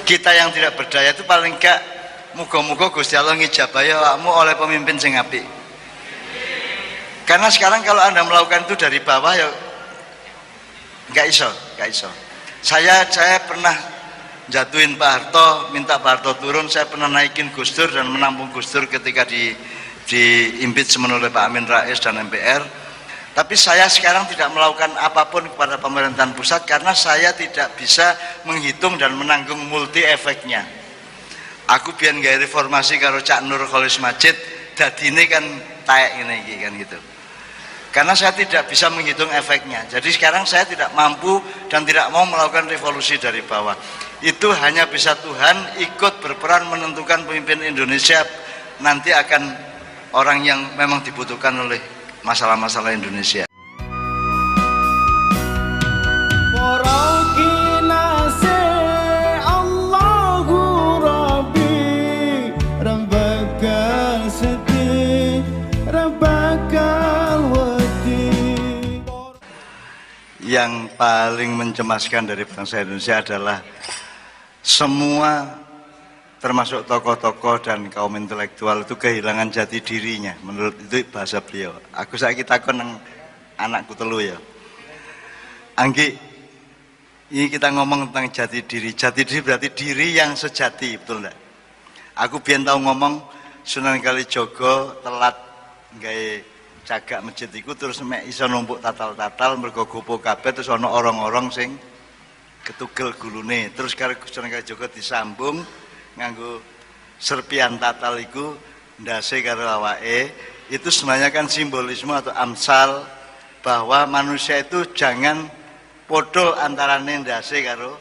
kita yang tidak berdaya itu paling enggak muga-muga Gusti Allah ngijabahi awakmu oleh pemimpin sing apik. Karena sekarang kalau Anda melakukan itu dari bawah ya enggak iso. Saya pernah jatuhin Pak Harto, minta Pak Harto turun, saya pernah naikin Gus Dur dan menampung Gus Dur ketika di impeachment oleh Pak Amin Rais dan MPR. Tapi saya sekarang tidak melakukan apapun kepada pemerintahan pusat karena saya tidak bisa menghitung dan menanggung multi efeknya. Aku biar gaya reformasi karo Cak Nur Kholis Majid, dadine kan taek ini kan gitu. Karena saya tidak bisa menghitung efeknya. Jadi sekarang saya tidak mampu dan tidak mau melakukan revolusi dari bawah. Itu hanya bisa Tuhan ikut berperan menentukan pemimpin Indonesia nanti akan orang yang memang dibutuhkan oleh masalah-masalah Indonesia. Yang paling mencemaskan dari bangsa Indonesia adalah semua termasuk tokoh-tokoh dan kaum intelektual itu kehilangan jati dirinya, menurut itu bahasa beliau. Aku saiki takon nang anakku telu ya. Anggi, ini kita ngomong tentang jati diri. Jati diri berarti diri yang sejati, betul enggak? Aku biyen tahu ngomong Sunan Kalijaga telat gawe cagak masjid iku terus mek iso numpuk tatal-tatal mergo gopo kabeh terus ana orang-orang sing ketugel gulune. Terus karo Sunan Kalijaga disambung nganggo serpian tatal iku ndase karo awake. Itu sebenarnya kan simbolisme atau amsal bahwa manusia itu jangan podo antarane ndase karo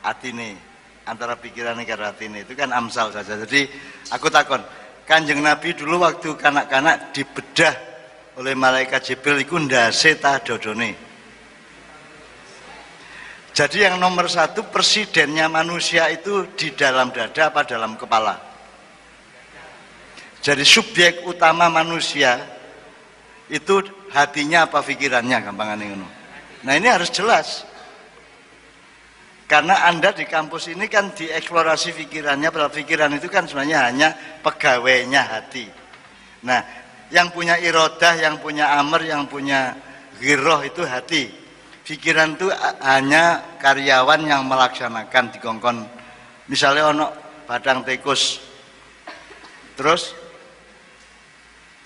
atine, antara pikirannya karo atine. Itu kan amsal saja. Jadi aku takon, Kanjeng Nabi dulu waktu kanak-kanak dibedah oleh malaikat Jibril iku ndase ta dodone. Jadi yang nomor satu, presidennya manusia itu di dalam dada apa dalam kepala? Jadi subjek utama manusia itu hatinya apa pikirannya, gampangannya ngono. Nah ini harus jelas. Karena Anda di kampus ini kan dieksplorasi pikirannya, padahal pikiran itu kan sebenarnya hanya pegawainya hati. Nah, yang punya irodah, yang punya amr, yang punya giroh itu hati. Pikiran itu hanya karyawan yang melaksanakan dikongkon. Misalnya ono badang tikus, terus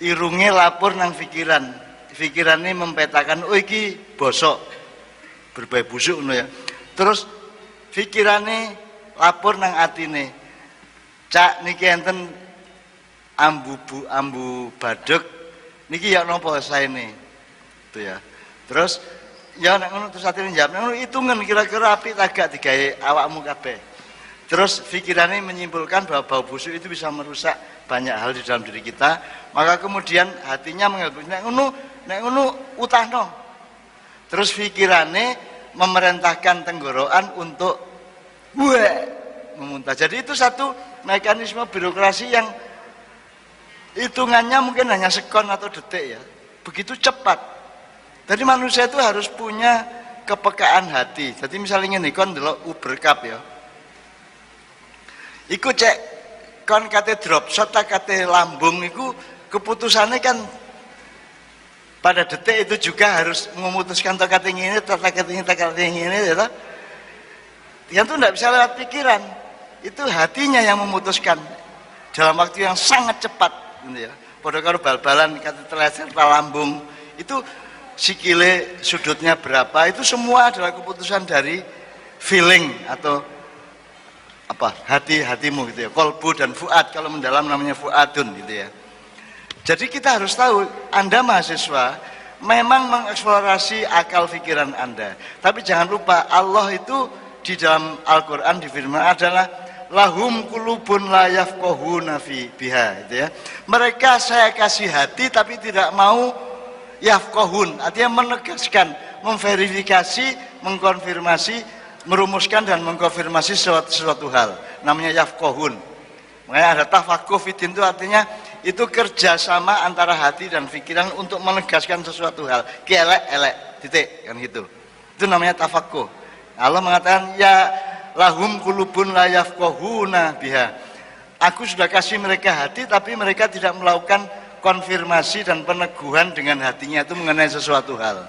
irungnya lapor nang pikiran. Pikiran ini mempetakan, oh iki bosok, berbau busuk no ya. Terus pikirannya lapor nang atine, cak niki enten ambu badek, niki ya nopo saene, itu ya. Terus ya nek ngono terus atine njawab, ngono hitungan kira-kira apik ta gak digawe awakmu kabeh. Terus pikirannya menyimpulkan bahwa bau busuk itu bisa merusak banyak hal di dalam diri kita. Maka kemudian hatinya mengambil nek ngono utahno. Terus pikirannya memerintahkan tenggorokan untuk memuntah. Jadi itu satu mekanisme birokrasi yang hitungannya mungkin hanya sekon atau detik ya. Begitu cepat. Jadi manusia itu harus punya kepekaan hati. Jadi misalnya ngene kon ndelok Uber Cup ya. Iku cek kon kate drop shot ta kate lambung iku keputusannya kan pada detik itu juga harus memutuskan tak kate ngene ta kate ngene ya. Dia tuh enggak bisa lewat pikiran. Itu hatinya yang memutuskan dalam waktu yang sangat cepat gitu ya. Padha karo bal-balan kate teleser ta lambung itu sikile sudutnya berapa, itu semua adalah keputusan dari feeling atau apa hatimu gitu ya, kolbu dan fuad, kalau mendalam namanya fuadun gitu ya. Jadi kita harus tahu, Anda mahasiswa memang mengeksplorasi akal pikiran Anda, tapi jangan lupa Allah itu di dalam Al-Quran di firman adalah lahum kulubun la yafqahuna biha gitu ya. Mereka saya kasih hati tapi tidak mau yafqahun, artinya menegaskan, memverifikasi, mengkonfirmasi, merumuskan dan mengkonfirmasi sesuatu hal, namanya yafqahun. Makanya ada tafakuh fitin itu artinya itu kerjasama antara hati dan pikiran untuk menegaskan sesuatu hal. Elek titik kan gitu. Itu namanya tafakuh. Allah mengatakan ya lahum qulubun la yafqahuna biha. Aku sudah kasih mereka hati tapi mereka tidak melakukan konfirmasi dan peneguhan dengan hatinya itu mengenai sesuatu hal.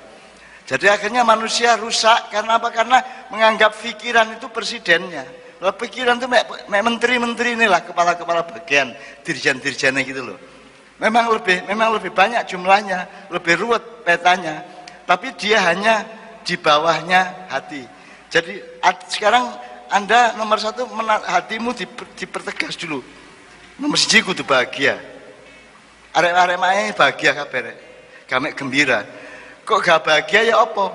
Jadi akhirnya manusia rusak karena apa? Karena menganggap pikiran itu presidennya. Lalu pikiran itu menteri-menteri inilah, kepala-kepala bagian, dirjen-dirjennya gitu loh. Memang lebih banyak jumlahnya, lebih ruwet petanya, tapi dia hanya di bawahnya hati. Jadi sekarang Anda nomor satu, hatimu dipertegas dulu. Nomor siji kudu bahagia. Arek-arek mae bahagia kabeh. Gamek gembira. Kok gak bahagia ya apa?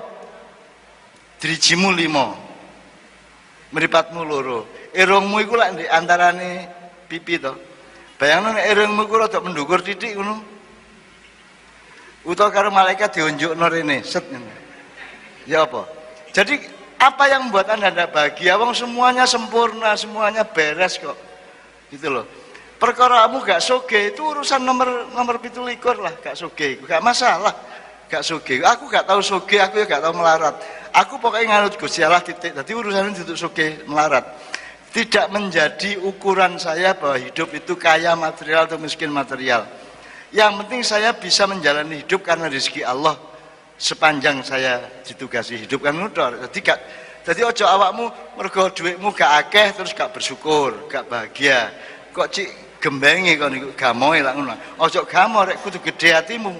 Drijimu 5. Mripatmu 2. Irungmu iku lak ndek antarane pipi to. Bayangno nek irungmu iku rada mendukur titik ngono. Utawa karo malaikat diunjukno rene, set ngene. Ya apa? Jadi apa yang membuat Anda tidak bahagia? Wong semuanya sempurna, semuanya beres kok. Gitu loh. Perkara kamu gak soge itu urusan nomor 17 lah, gak soge, gak masalah. Gak soge. Aku gak tahu soge, aku ya gak tahu melarat. Aku pokoknya nganut Gusti Allah titik. Jadi urusan itu soge melarat. Tidak menjadi ukuran saya bahwa hidup itu kaya material atau miskin material. Yang penting saya bisa menjalani hidup karena rezeki Allah. Sepanjang saya ditugasi hidup kan udah. Jadi ojo awakmu mergo dhuwitmu gak akeh terus gak bersyukur, gak bahagia. Kok cik gembengi kon niku gamoe lak ngono. Ojo gamo rek kudu gedhe atimu.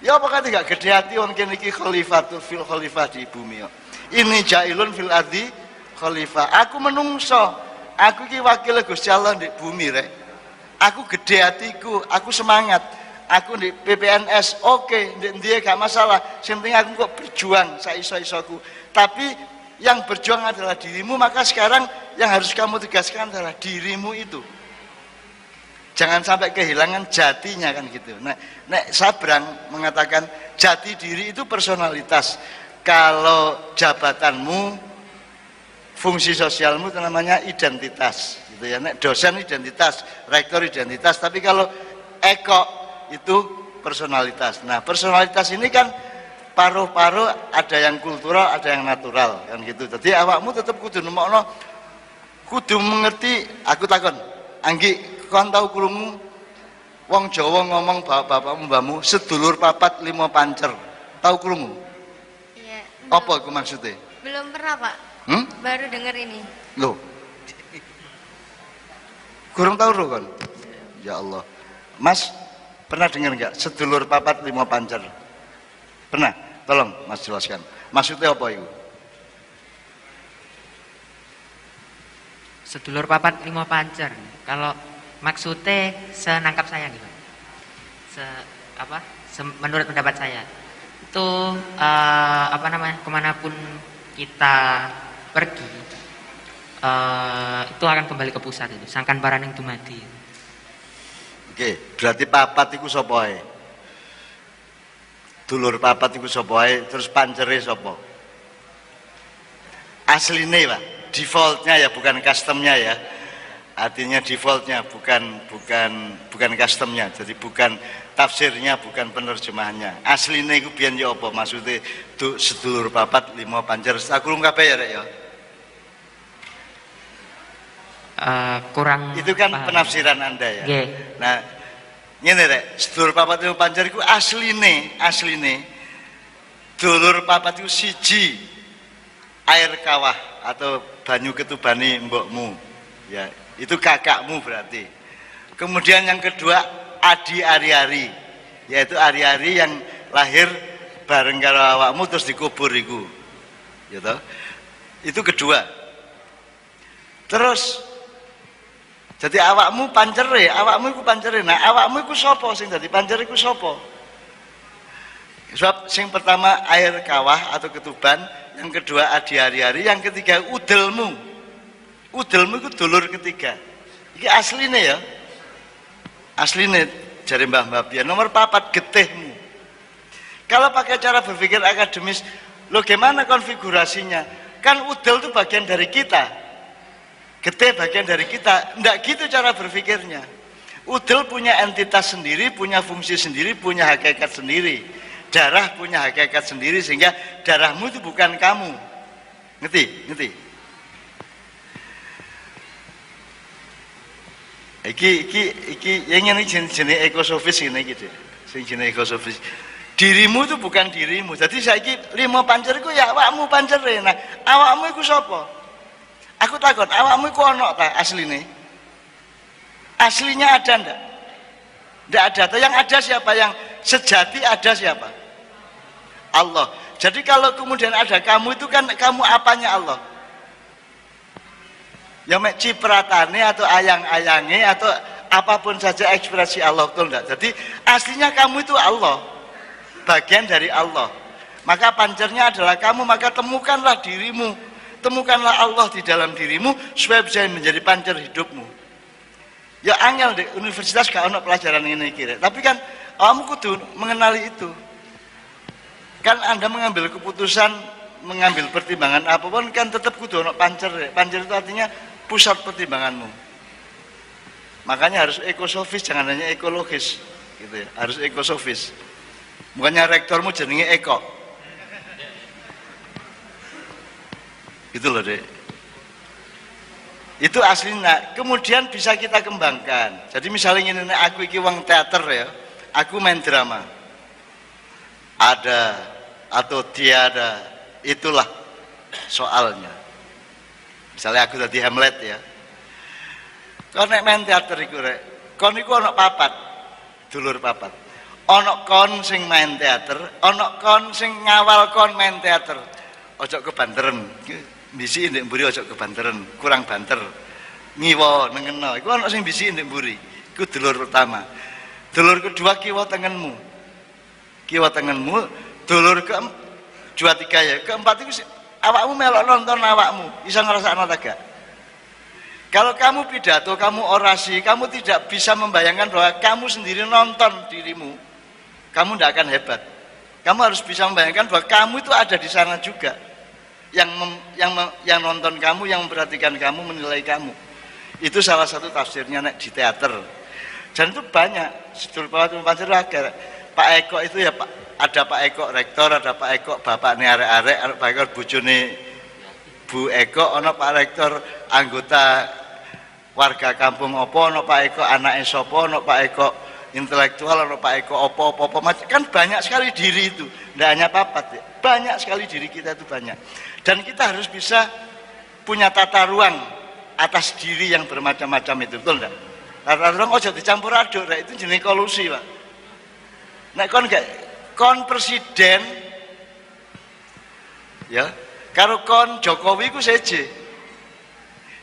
Ya apa kate gak gedhe ati wong kene iki khalifatul fil khalifah di bumi kok. Ini jailun fil ardi khalifah. Aku menungso. Aku iki wakil Gusti Allah di bumi rek. Aku gedhe atiku, aku semangat. Aku di PPNS, oke, dia gak masalah. Yang penting aku kok berjuang, saiso-isoku. Tapi yang berjuang adalah dirimu, maka sekarang yang harus kamu tegaskan adalah dirimu itu. Jangan sampai kehilangan jatinya kan gitu. Nek Sabrang mengatakan jati diri itu personalitas. Kalau jabatanmu, fungsi sosialmu itu namanya identitas. Gitu ya. Nek dosen identitas, rektor identitas. Tapi kalau eko itu personalitas. Nah, personalitas ini kan paruh-paruh, ada yang kultural, ada yang natural kan gitu. Jadi awakmu tetap kudu nemokno, kudu mengerti. Aku takon, Anggi, kon tau krungu wong Jawa ngomong bapak-bapakmu mbahmu sedulur papat 5 pancer. Tahu krungu? Iya. Apa iku maksudnya? Belum pernah, Pak. Baru dengar ini. Loh. Kurang tahu lho kon? Ya Allah. Mas, pernah dengar enggak sedulur papat 5 pancer? Pernah? Tolong Mas jelaskan. Maksudnya apa itu? Sedulur papat 5 pancer. Kalau maksudnya senangkap saya gitu. Menurut pendapat saya itu kemanapun kita pergi itu akan kembali ke pusat itu. Sangkan paraning dumadi. Oke, berarti papat iku sapa ae? Dulur papat iku sapa ae, terus pancere sapa? Asline, Pak. Defaultnya ya, bukan customnya ya. Artinya defaultnya bukan customnya. Jadi bukan tafsirnya, bukan penerjemahannya. Asline iku biyen ya apa? Maksudnya sedulur papat 5 pancer. Aku kurang kabeh ya, Rek ya. Kurang itu kan paham. penafsiran Anda ya. Yeah. Nah, ngene rek, sedulur papat 5 pancer iku asline dulur papat iku siji air kawah atau banyu ketubane mbokmu. Ya, itu kakakmu berarti. Kemudian yang kedua adi ari-ari, yaitu ari-ari yang lahir bareng karo awakmu terus dikubur iku. Ya toh? Itu kedua. Terus jadi awakmu pancere, awakmu iku pancere. Nah, awakmu iku sapa sing dadi pancer iku sapa? Sebab sing pertama air kawah atau ketuban, yang kedua adi hari-hari, yang ketiga udelmu. Udelmu iku dulur ketiga. Iki asline ya. Asline jare Mbah Bian. Nomor 4 getihmu. Kalau pakai cara berpikir akademis, lo gimana konfigurasinya? Kan udel itu bagian dari kita. Getih bagian dari kita, enggak gitu cara berpikirnya. Udel punya entitas sendiri, punya fungsi sendiri, punya hakikat sendiri. Darah punya hakikat sendiri, sehingga darahmu itu bukan kamu. Ngerti? Iki yang ini jenis ekosofis ini gitu. Sing jenis ekosofis. Dirimu itu bukan dirimu. Jadi saiki 5 pancer iku ya awakmu pancere. Nah, awakmu iku sapa? Aku takut, awakmu iku ono ta asline? Aslinya ada ndak? Ndak ada. Atau yang ada siapa? Yang sejati ada siapa? Allah. Jadi kalau kemudian ada kamu itu kan kamu apanya Allah? Ya mek cipratane atau ayang-ayange atau apapun saja ekspresi Allah, betul enggak? Jadi aslinya kamu itu Allah, bagian dari Allah. Maka pancernya adalah kamu, maka temukanlah dirimu, temukanlah Allah di dalam dirimu supaya bisa menjadi pancer hidupmu. Ya angel di universitas gak ono pelajaran ini kira, tapi kan kamu kudu mengenali itu. Kan Anda mengambil keputusan, mengambil pertimbangan apapun kan tetap kudu ono pancer. Pancer itu artinya pusat pertimbanganmu. Makanya harus ekosofis, jangan hanya ekologis gitu ya. Harus ekosofis. Bukannya rektormu jenenge Eko. Gitu loh, Dek. Itu aslinya. Kemudian bisa kita kembangkan. Jadi misalnya ini aku iki wong teater ya, aku main drama. Ada atau tiada, itulah soalnya. Misalnya aku tadi Hamlet ya. Kon nek main teater iku rek, kon iku ana papat, dulur papat. Ana kon sing main teater, ana kon sing ngawal kon main teater. Ojo kebanteren. Bisi ndek mburi ojo kebanteren, kurang banter. Ngiwa nengeno, iku ana sing bisi ndek mburi. Iku dulur pertama. Dulur kedua kiwa tengenmu. Kiwa tengenmu, dulur kedua tiga ya. Keempat iku awakmu melok nonton awakmu, bisa ngerasakno ta gak? Kalau kamu pidato, kamu orasi, kamu tidak bisa membayangkan bahwa kamu sendiri nonton dirimu, kamu tidak akan hebat. Kamu harus bisa membayangkan bahwa kamu itu ada di sana juga, yang nonton kamu, yang memperhatikan kamu, menilai kamu. Itu salah satu tafsirnya nek di teater. Dan itu banyak. Sedulur Pancur agar Pak Eko itu ya Pak. Ada Pak Eko rektor, ada Pak Eko bapaknya arek-arek, ada Pak Eko bojone Bu Eko, ana Pak rektor anggota warga kampung opo, ana Pak Eko anake sapa, ana Pak Eko intelektual, ana Pak Eko opo-opo, kan banyak sekali diri itu. Tidak hanya papat ya. Banyak sekali diri kita itu banyak. Dan kita harus bisa punya tata ruang atas diri yang bermacam-macam itu, betul enggak? Tata ruang ojo dicampur aduk, itu jenis kolusi, Pak. Nek kon gak kon presiden ya karo kon Jokowi ku seje,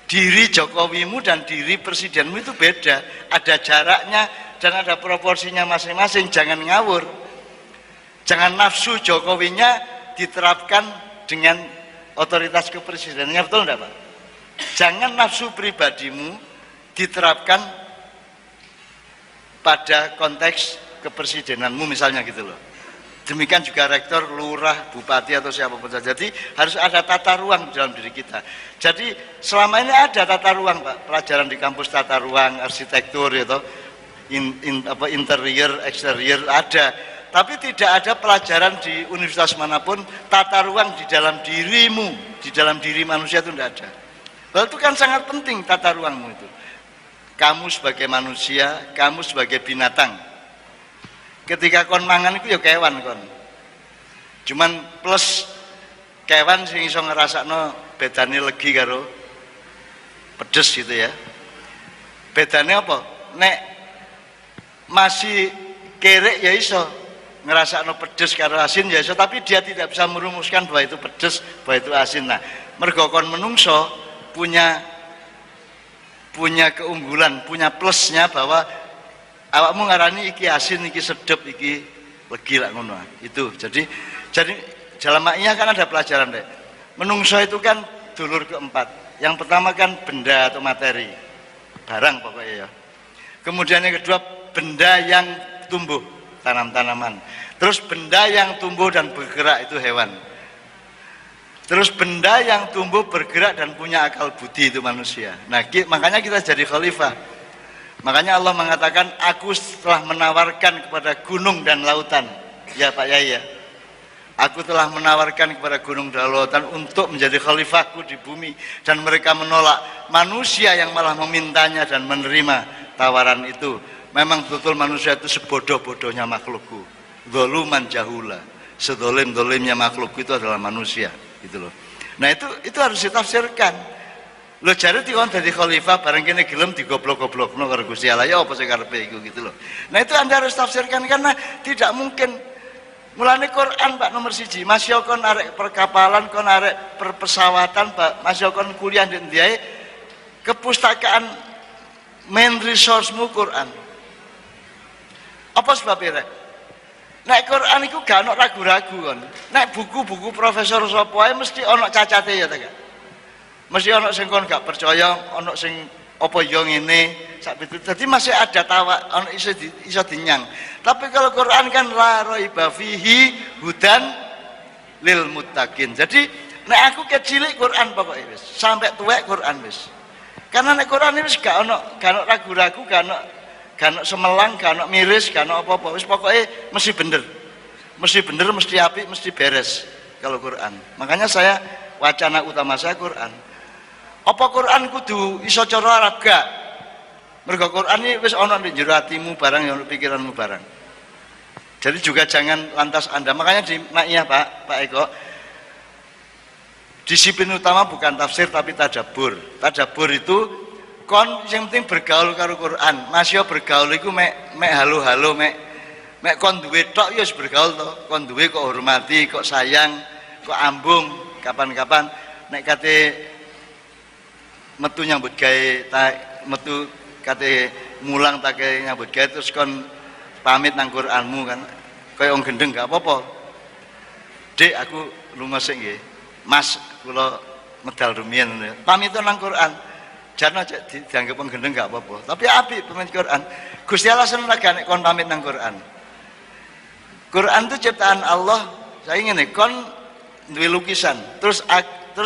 diri Jokowimu dan diri presidenmu itu beda, ada jaraknya dan ada proporsinya masing-masing. Jangan ngawur, jangan nafsu Jokowinya diterapkan dengan otoritas kepresidenannya, betul enggak Pak? Jangan nafsu pribadimu diterapkan pada konteks kepresidenanmu misalnya gitu loh. Demikian juga rektor, lurah, bupati atau siapapun saja. Jadi harus ada tata ruang dalam diri kita. Jadi selama ini ada tata ruang Pak, pelajaran di kampus tata ruang, arsitektur gitu, interior, eksterior ada. Tapi tidak ada pelajaran di universitas manapun tata ruang di dalam dirimu, di dalam diri manusia itu tidak ada. Lalu itu kan sangat penting tata ruangmu itu. Kamu sebagai manusia, kamu sebagai binatang. Ketika kon mangan itu ya kewan kon. Cuman plus kewan sing iso ngrasakno bedane legi karo pedes gitu ya. Bedane apa? Nek masih kerek ya iso ngrasakno pedes karo asin ya iso, tapi dia tidak bisa merumuskan bahwa itu pedes, bahwa itu asin. Nah, mergo kon menungso punya keunggulan, punya plusnya bahwa awakmu ngarani iki asin, iki sedep, iki legi lah ngono. Itu. Jadi dalam maknya kan ada pelajaran deh. Menungso itu kan dulur keempat. Yang pertama kan benda atau materi, barang pokoknya ya. Kemudian yang kedua benda yang tumbuh, tanam-tanaman. Terus benda yang tumbuh dan bergerak itu hewan. Terus benda yang tumbuh, bergerak dan punya akal budi itu manusia. Nah, makanya kita jadi khalifah. Makanya Allah mengatakan, aku telah menawarkan kepada gunung dan lautan. Ya Pak Yahya, aku telah menawarkan kepada gunung dan lautan untuk menjadi khalifahku di bumi. Dan mereka menolak. Manusia yang malah memintanya dan menerima tawaran itu. Memang betul manusia itu sebodoh-bodohnya makhlukku. Dzuluman jahula. Sedolim-dolimnya makhluk itu adalah manusia, gitu loh. Nah itu harus ditafsirkan. Lo jare dikon dadi khalifah bareng kene gelem digoblok-goblokno karo Gusti Allah ya apa sing karepe iku gitu loh. Nah itu Anda harus tafsirkan karena tidak mungkin. Mulane Quran Pak nomor 1, masih kon arek perkapalan, kon arek perpesawatan, Pak, masih kon kuliah ndek ndiae kepustakaan main resource-mu Quran. Apa sebabnya rek? Nek Quran iku gak ono ragu-ragu kon. Nek buku-buku profesor sapa ae mesti ono cacate ya ta gak? Mesti ono sing kon gak percaya, ono sing apa ya ngene sak pitu. Dadi masih ada ono iso dinyang. Tapi kalau Quran kan la raiba fihi hudan lil muttaqin. Jadi nek aku kecilik Quran pokoknya wis, sampai tuwek Quran wis. Karena nek Quran wis gak ono ragu-ragu, gak ono semelang, gak ono miris, gak ono apa-apa. Wis pokoknya mesti bener. Mesti bener, mesti apik, mesti beres kalau Quran. Makanya saya wacana utama saya Quran. Apa Quran kudu iso cara Arab gak? Mergo Quran iki wis ana ning jero atimu barang ya ono pikiranmu barang. Jadi juga jangan lantas Anda, makanya di Ma'iyah Pak Eko, disiplin utama bukan tafsir tapi tadabbur. Tadabbur itu kon yang penting bergaul karo Quran. Masih bergaul iku mek halo-halo mek kon duwe tok ya wis bergaul to. Kon duwe kok hormati, kok sayang, kok ambung kapan-kapan nek kate metu nyambut gawe metu kate mulang tak nyambut gawe terus kon pamit nang Quranmu kan kaya wong gendeng gak apa-apa. Dek aku lunga sik nggih. Mas kula medal rumiyin pamit nang Quran. Jan aja dianggap wong gendeng gak apa-apa. Tapi apik pamit Quran. Gusti Allah seneng nek kon pamit nang Quran. Quran itu ciptaan Allah. Saya ngene kon duwe lukisan. Terus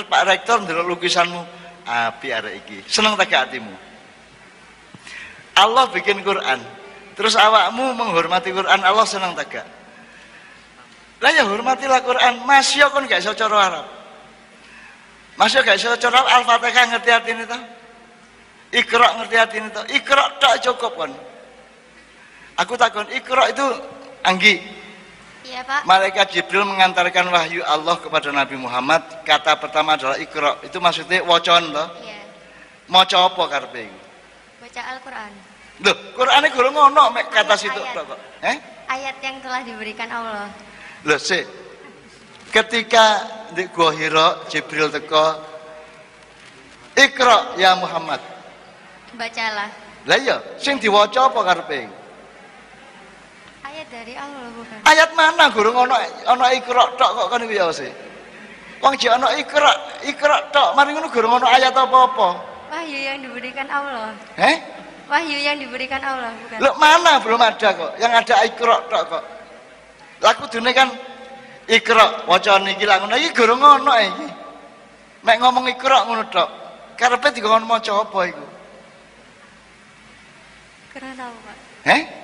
Pak Rektor ndelok lukisanmu apik arek iki. Seneng tak atimu. Allah bikin Quran. Terus awakmu menghormati Quran, Allah senang tak gak? Lah ya hormatilah Quran. Masih kon gak iso cara Arab. Masih gak iso cara Al-Fatihah ngerti artine to? Iqra ngerti artine to? Iqra tok cukup kon. Aku takon Iqra itu anggi. Iya, Pak. Malaikat Jibril mengantarkan wahyu Allah kepada Nabi Muhammad. Kata pertama adalah Iqra. Itu maksudnya wacon to? Iya. Maca apa karepe iku? Baca Al-Qur'an. Loh, Qur'ane gurung ngono mek kata situ tok kok. Ayat yang telah diberikan Allah. Loh, sik. Ketika di Gua Hira Jibril teko, Iqra ya Muhammad. Bacalah. Lah iya, sing diwaca apa karepe? Ayat dari Allah bukan? Ayat mana gurung ana Iqra tok kok kan iki ya sih. Wong jek ana Iqra tok, mari ngono gurung ana ayat apa-apa. Wahyu yang diberikan Allah. Wahyu yang diberikan Allah bukan? Loh mana belum ada kok, yang ada Iqra tok kok. Lah kudune kan Iqra wacane iki lak ngono iki gurung ono iki. Mek ngomong Iqra ngono tok. Karepe dikon maca apa iku? Kurang tahu, Pak.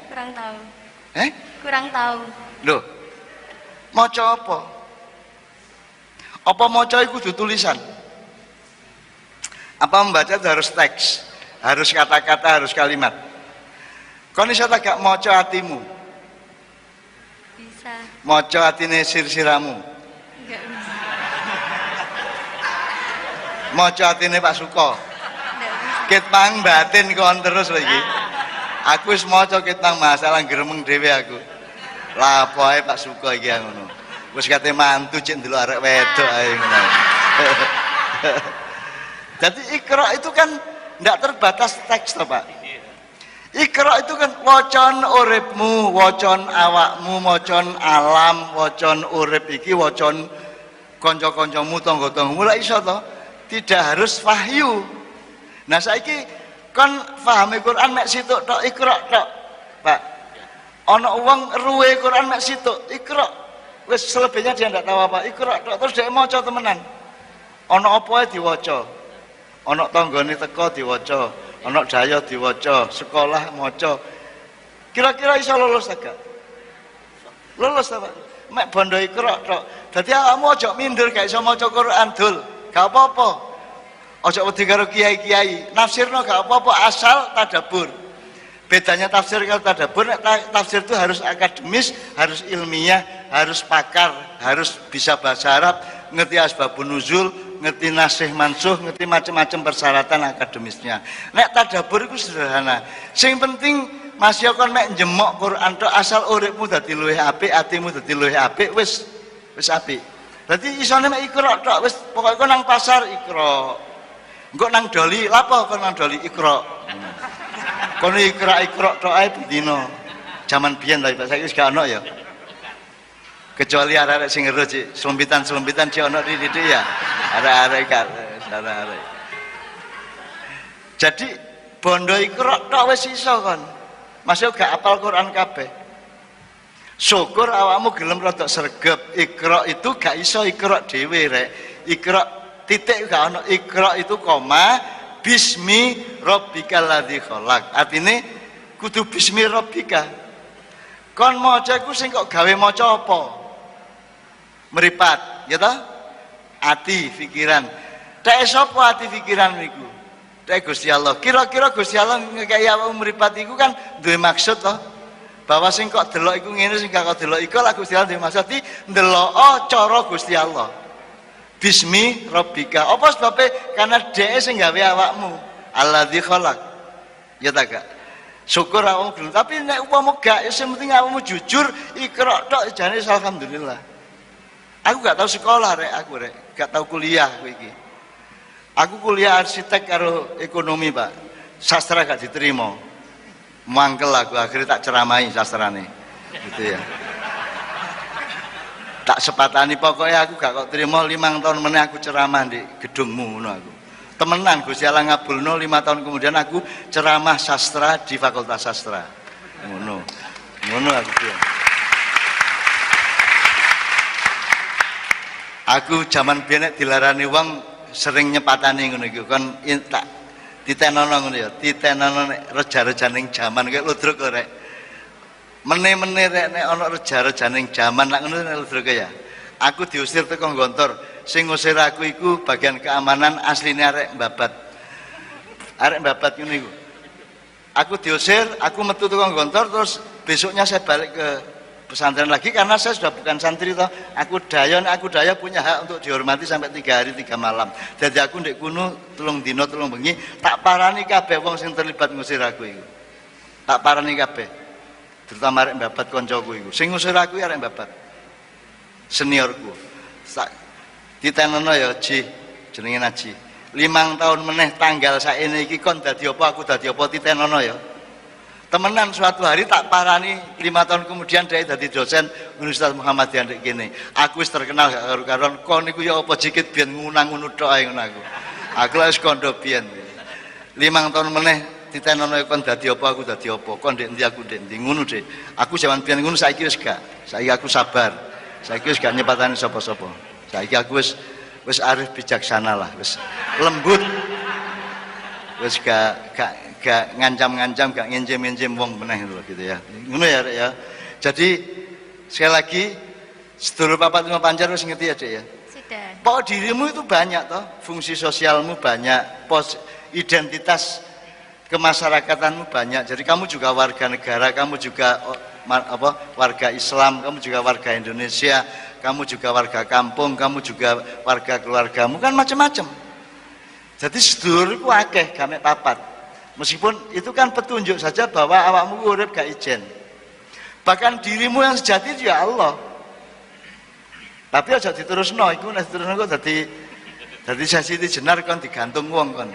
Kurang tahu. Kurang tahu. Loh. Maca apa? Apa maca iku kudu tulisan? Apa membaca itu harus teks? Harus kata-kata, harus kalimat. Kon iso tak gak maca atimu? Bisa. Maca atine sir-siramu? Enggak bisa. Maca atine Pak Suko? Enggak bisa. Kitpang batin kon terus lagi. Aku wis maca kitpang masalah gremeng dhewe aku. Lah apa ae Pak Suko iki ngono. Wis kate mantu cek ndelok arek wedok ae ngono. Jadi Iqra itu kan tidak terbatas teks toh Pak. Iqra itu kan wacon uripmu, wacon awakmu, wacon alam, wacon urip iki, wacon kanca-kancamu, tangga-tanggamu lha iso toh. Tidak harus wahyu. Nah saiki kon pahami Quran mek situk tok Iqra tok. Pak. Ana wong ruwe Quran mek situk Iqra. Wis selebihnya dia ndak tahu apa. Iqra tok terus dhek maca temenan. Ana apa ae diwaca. Ana tanggane teko diwaca, ana daya diwaca, sekolah maca. Kira-kira iso lulus ta gak? Lulus ta, Pak? Mek bondo Iqra tok. Dadi awakmu aja minder gak iso maca Quran dul. Gak apa-apa. Aja wedi karo kiai-kiai. Nafsirno gak apa-apa asal tadabbur. Bedanya tafsir kalau tadabbur, tafsir itu harus akademis, harus ilmiah, harus pakar, harus bisa bahasa Arab, ngerti asbabun nuzul, ngerti nasih mansuh, ngerti macam-macam persyaratan akademisnya. Nek tadabbur itu sederhana. Sing penting masih kon mek njemok Quran tok, asal uripmu dadi luwih apik, atimu dadi luwih apik, wis apik. Berarti isone mek ikra tok, wis pokoke kon nang pasar ikra. Engko nang doli, lapo kon nang doli ikra. Kono ikra tok ae bendina. Jaman biyen ta saiki wis gak ono ya. Kecuali arek-arek sing ngeru Cik, selumpitan-selumpitan Cik ono didik ya. Arek-arek gak arek. Jadi bondo ikra tok wis iso kon. Masih gak apal Quran kabeh. Syukur awakmu gelem rada sregep. Ikra itu gak iso ikra dhewe rek. Ikra titik gak ono. Ikra itu koma bismi rabbikal ladzi khalaq. Artine kudu bismi rabbika. Kon maca iku sing kok gawe maca apa? Meripat, ya toh? Ati, pikiran. Tek sapa ati pikiran niku? Tek Gusti Allah. Kira-kira Gusti Allah ngekeki awakmu meripat iku kan duwe maksud toh? Bahwa sing kok delok iku ngene, sing gak kok delok iku lah Gusti Allah duwe maksud di ndelok cara Gusti Allah. Bismi rabbika. Apa sebabnya? Karena dia sing gawe awakmu. Alladzi khalaq. Ya tak gak? Syukur awakmu gelem. Tapi nek upama gak, ya sing penting awakmu jujur, ikra tok jane alhamdulillah. Aku gak tahu sekolah rek, aku rek, gak tahu kuliah aku iki. Aku kuliah arsitek karo ekonomi, Pak. Sastra gak diterima. Mangkel aku akhirnya tak ceramahi sastrane. Gitu ya. Tak sepatani pokoknya aku gak kok terima 5 tahun meneh aku ceramah di gedungmu ngono aku. Temenan Gusti Allah ngabulno 5 tahun kemudian aku ceramah sastra di Fakultas Sastra. Ngono. Ngono aku ya. Aku zaman biyen nek dilarani wong sering nyepatani ngono iku kon tak ditenono ngono ya. Ditenono nek reja-rejaning jaman kowe ludruk kok rek. Meneh-meneh rek nek ana reja-rejaning jaman lak ngono nek ludruk ya. Aku diusir teko Gontor. Sing ngusir aku iku bagian keamanan asline arek Mbabat. Arek Mbabat ngono iku. Aku diusir, aku metu teko Gontor terus besoknya saya balik ke pesantren lagi karena saya sudah bukan santri toh. Aku daya punya hak untuk dihormati sampai 3 hari 3 malam. Jadi aku ndek kuno 3 dina 3 bengi tak parani kabeh wong sing terlibat ngusir aku iku. Tak parani kabeh. Terutama arek Mbabat koncoku iku. Sing ngusir aku arek Mbabat. Seniorku. Ditenono ya Ji, jenenge Naji. 5 tahun meneh tanggal saene iki kon dadi apa aku dadi apa ditenono ya. Temenan suatu hari tak parani 5 tahun kemudian dia dadi dosen Universitas Muhammadiyah ndek kene. Aku wis terkenal gak karo-karon kon niku ya apa jikit biyen ngunang ngono tok ae ngono aku. Aku wis kondo biyen. 5 tahun meneh ditenono kon dadi apa aku dadi apa. Kon ndek ndi aku ndek ndi ngono Dik. Aku zaman biyen ngono saiki wis gak. Saiki aku sabar. Saiki wis gak nyepatani sapa-sapa. Saiki aku wis arif bijaksana lah, wis lembut. Wis gak ngancam-ngancam, gak ngencem-ngencem wong meneh gitu ya. Ngono ya Rek ya. Jadi sekali lagi sedulur papat lima pancar wis ngerti ya Dek ya. Sudah. Pokok dirimu itu banyak toh, fungsi sosialmu banyak, identitas kemasarakatanmu banyak. Jadi kamu juga warga negara, kamu juga warga Islam, kamu juga warga Indonesia, kamu juga warga kampung, kamu juga warga keluargamu, kan macam-macam. Jadi sedulur itu akeh gamek papat. Meskipun itu kan petunjuk saja bahwa awakmu urip gak ijen. Bahkan dirimu yang sejati itu ya Allah. Tapi aja diterusno, iku nek diterusno kok dadi sesiti jenar kon digantung wong kon.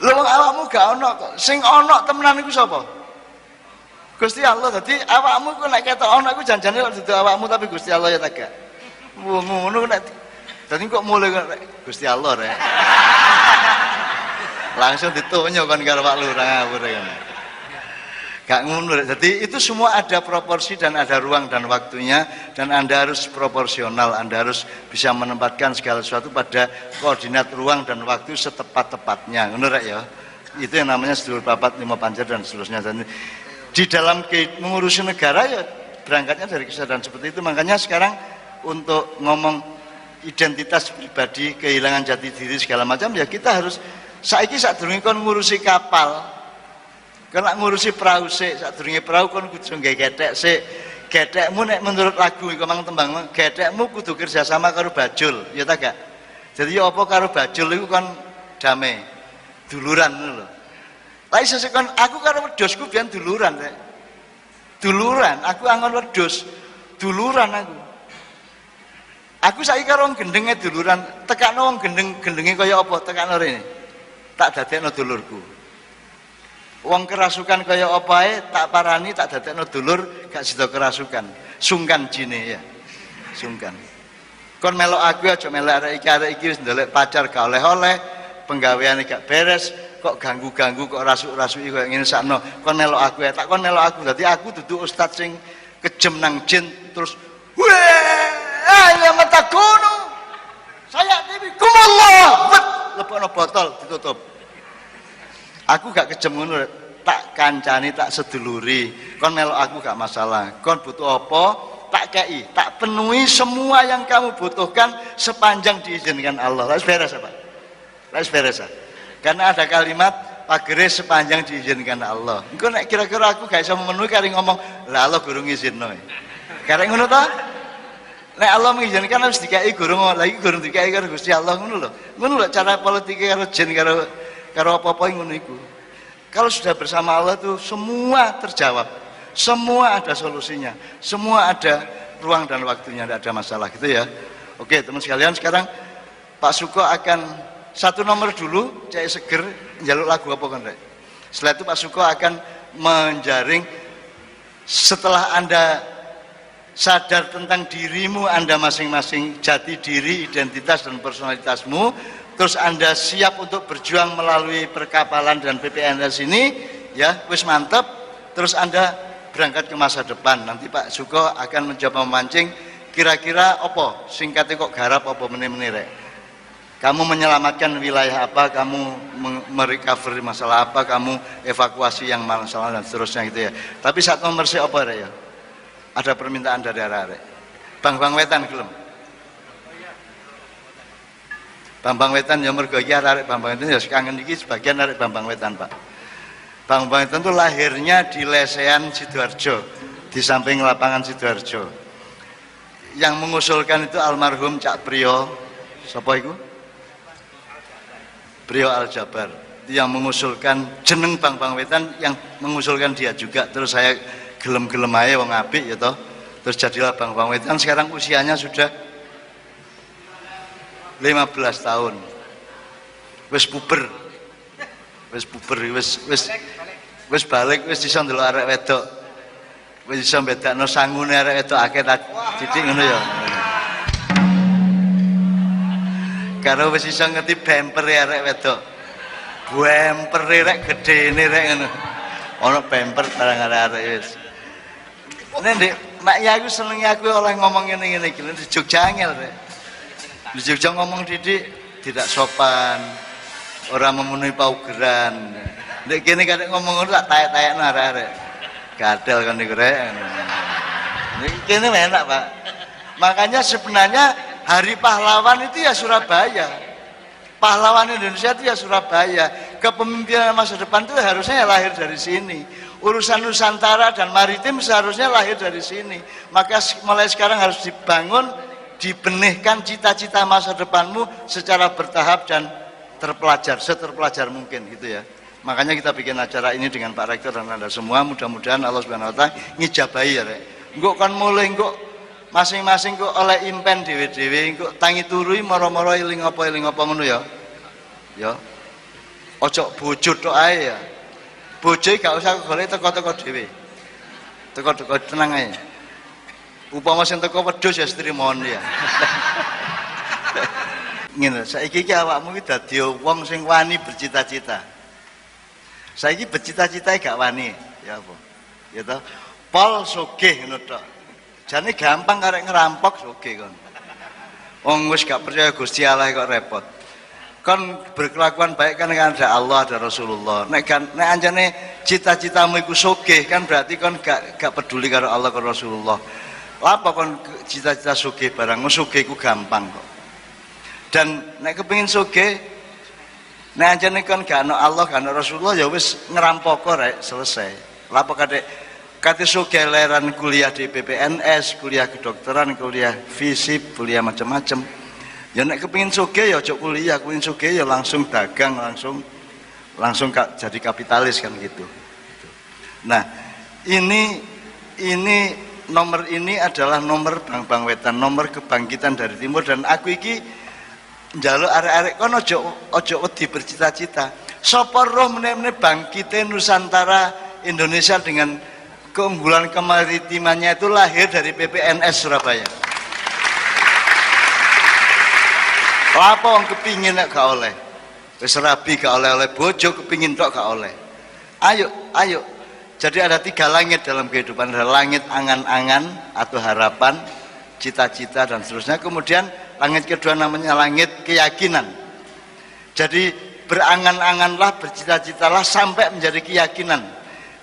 Lho wong awakmu gak ono kok. Sing ono temenan iku sapa? Gusti Allah. Dadi awakmu ku nek ketok ono iku janjane kok dudu awakmu tapi Gusti Allah ya ta gak. Ngono nek dadi kok mulai kok Gusti Allah rek. Langsung ditunjuk kan karo Pak Lurah ngawur kan. Gak ngono. Jadi itu semua ada proporsi dan ada ruang dan waktunya dan Anda harus proporsional, Anda harus bisa menempatkan segala sesuatu pada koordinat ruang dan waktu setepat-tepatnya. Ngono rek ya. Itu yang namanya sedulur papat lima pancar dan seterusnya. Dan di dalam mengurusi negara ya berangkatnya dari kesadaran seperti itu. Makanya sekarang untuk ngomong identitas pribadi, kehilangan jati diri segala macam ya kita harus saiki sadurunge kon ngurusi kapal Kon nak ngurusi perahu sik, sadurunge perahu kon kudu nggawe gethek sik. Gethekmu nek menurut lagu iku mang tembang, gethekmu kudu kerjasama karo bajul, ya ta gak? Jadi ya apa karo bajul iku kon damai. Duluran ngono lho. Tapi sesekon aku karo wedhusku biyen duluran rek. Duluran, aku angon wedhus. Duluran aku. Aku saiki karo wong gendenge duluran, tekakno wong gendenge kaya apa, tekakno rene. Tak dadekno dulurku. Wong kerasukan kaya apa ae tak parani tak dadekno dulur, gak sida kerasukan. Sungkan jine ya. Sungkan. Kon melok aku aja melok arek iki wis ndelok pacar gak oleh-oleh, penggaweane gak beres, kok ganggu-ganggu kok rasuk-rasuki koyo ngene sakno. Kon melok aku ya, tak kon melok aku. Dadi aku dudu ustaz sing kejem nang jin terus ya mata kuno. Saya TV kumallah. Lepokno botol ditutup. Aku gak kejem ngono, tak kancani, tak seduluri. Kon melok aku gak masalah. Kon butuh apa? Tak kei, tak penuhi semua yang kamu butuhkan sepanjang diizinkan Allah. Lalu beres apa? Lalu beres. Karena ada kalimat pagere sepanjang diizinkan Allah. Engko nek kira-kira aku gak iso memenuhi kari ngomong, lah Allah guru ngizinno. Karek ngono to? Nek Allah mengizinkan harus dikai guru lagi guru dikai karo Gusti Allah ngono lho. Ngono lho cara politiknya karo jin karo apa-apa ngono iku. Kalau sudah bersama Allah tuh semua terjawab. Semua ada solusinya. Semua ada ruang dan waktunya, tidak ada masalah gitu ya. Oke, teman sekalian, sekarang Pak Suko akan satu nomor dulu, cek seger njaluk lagu apa kan, Rek? Setelah itu Pak Suko akan menjaring setelah Anda sadar tentang dirimu Anda masing-masing, jati diri, identitas dan personalitasmu, terus Anda siap untuk berjuang melalui perkapalan dan PPNS ini, ya, wis mantep, terus Anda berangkat ke masa depan. Nanti Pak Suko akan mencoba memancing kira-kira apa singkatnya kok garap apa meneh-meneh rek. Kamu menyelamatkan wilayah apa, kamu merecover masalah apa, kamu evakuasi yang masalah dan seterusnya gitu ya. Tapi satu nomor sih apa rek ya? Ada permintaan dari arek. Bang Wetan gelem. Bang Wetan ya mergo iki arek Bang Wetan ya kangen iki sebagian arek Bang Wetan, Pak. Bang Wetan itu lahirnya di Lesehan Sidoarjo, di samping lapangan Sidoarjo. Yang mengusulkan itu almarhum Cak Priyo, siapa itu? Priyo Aljabar. Yang mengusulkan jeneng Bang Wetan, yang mengusulkan dia juga. Terus saya gelem-gelem aja wong apik ya toh. Terus jadilah Bang Wetan. Sekarang usianya sudah 15 tahun. Wis puber. Wis balik, wis iso ndelok arek wedok. Wis iso bedakno sangune arek wedok akeh titik ngono ya. Karo wis iso ngerti bempere arek wedok. Bempere rek gedene rek ngono. Ana bemper barang arek wis. Nek Dik, maknya aku senenge aku oleh ngomong ngene-ngene iki di Jogja angel rek. Di Jogja ngomong didik tidak sopan. Orang memenuhi paugeran. Nek kene kadek ngomong ngono tak taek-taekno arek-arek. Gadel kan niku rek. Nek kene enak, Pak. Makanya sebenarnya Hari Pahlawan itu ya Surabaya. Pahlawan Indonesia itu ya Surabaya. Kepemimpinan masa depan itu harusnya ya lahir dari sini. Urusan Nusantara dan maritim seharusnya lahir dari sini. Maka mulai sekarang harus dibangun, dibenihkan cita-cita masa depanmu secara bertahap dan seterpelajar mungkin gitu ya. Makanya kita bikin acara ini dengan Pak Rektor dan Anda semua. Mudah-mudahan Allah Subhanahu wa taala ngijabahi ya rek. Engko kan mulai engko masing-masing kok oleh impen dhewe-dhewe engko tangi turui moro-moro eling apa ngono ya. Ya. Ojo bojo tok ae ya. Bojo gak usah golek teko-teko dhewe. Teko-teko tenang ae. Upama sing teko wedhus ya strimon ya. Ngene, saiki iki awakmu iki dadi wong sing wani bercita-cita. Saiki bercita-cita gak wani, ya apa? Ya toh. Pol sugih ngono tok. Jane gampang karek ngerampok sugih kon. Wong wis gak percaya Gusti Allah kok repot. Kon berkelakuan baik kan ada Allah, ada Rasulullah. Nek anjane cita-citamu iku sugih kan berarti kon gak peduli karo Allah karo Rasulullah. Apa kon cita-cita sugih barang sugih iku gampang kok. Dan nek kepengin sugih Nek anjene kon gak ana Allah, gak ana Rasulullah ya wis ngerampok rek, selesai. Lapo kate sugeleran kuliah di PPNS, kuliah kedokteran, kuliah fisip, kuliah macam-macam. Ya nek kepengin sugih ya aja kuliah, kepengin sugih ya langsung dagang, langsung jadi kapitalis kan gitu. Nah, ini nomor ini adalah nomor Bang Wetan, nomor kebangkitan dari timur, dan aku iki njaluk arek-arek kon ojo wedi bercita-cita. Sapa roh meneh-meneh bangkite Nusantara Indonesia dengan keunggulan kemaritimannya itu lahir dari PPNS Surabaya. Lapo wong kepingin nek gak oleh. Wis rabi gak oleh bojo, kepingin tok gak oleh. Ayo. Jadi ada 3 langit dalam kehidupan, ada langit angan-angan atau harapan, cita-cita dan seterusnya. Kemudian langit kedua namanya langit keyakinan. Jadi berangan-anganlah, bercita-citalah sampai menjadi keyakinan.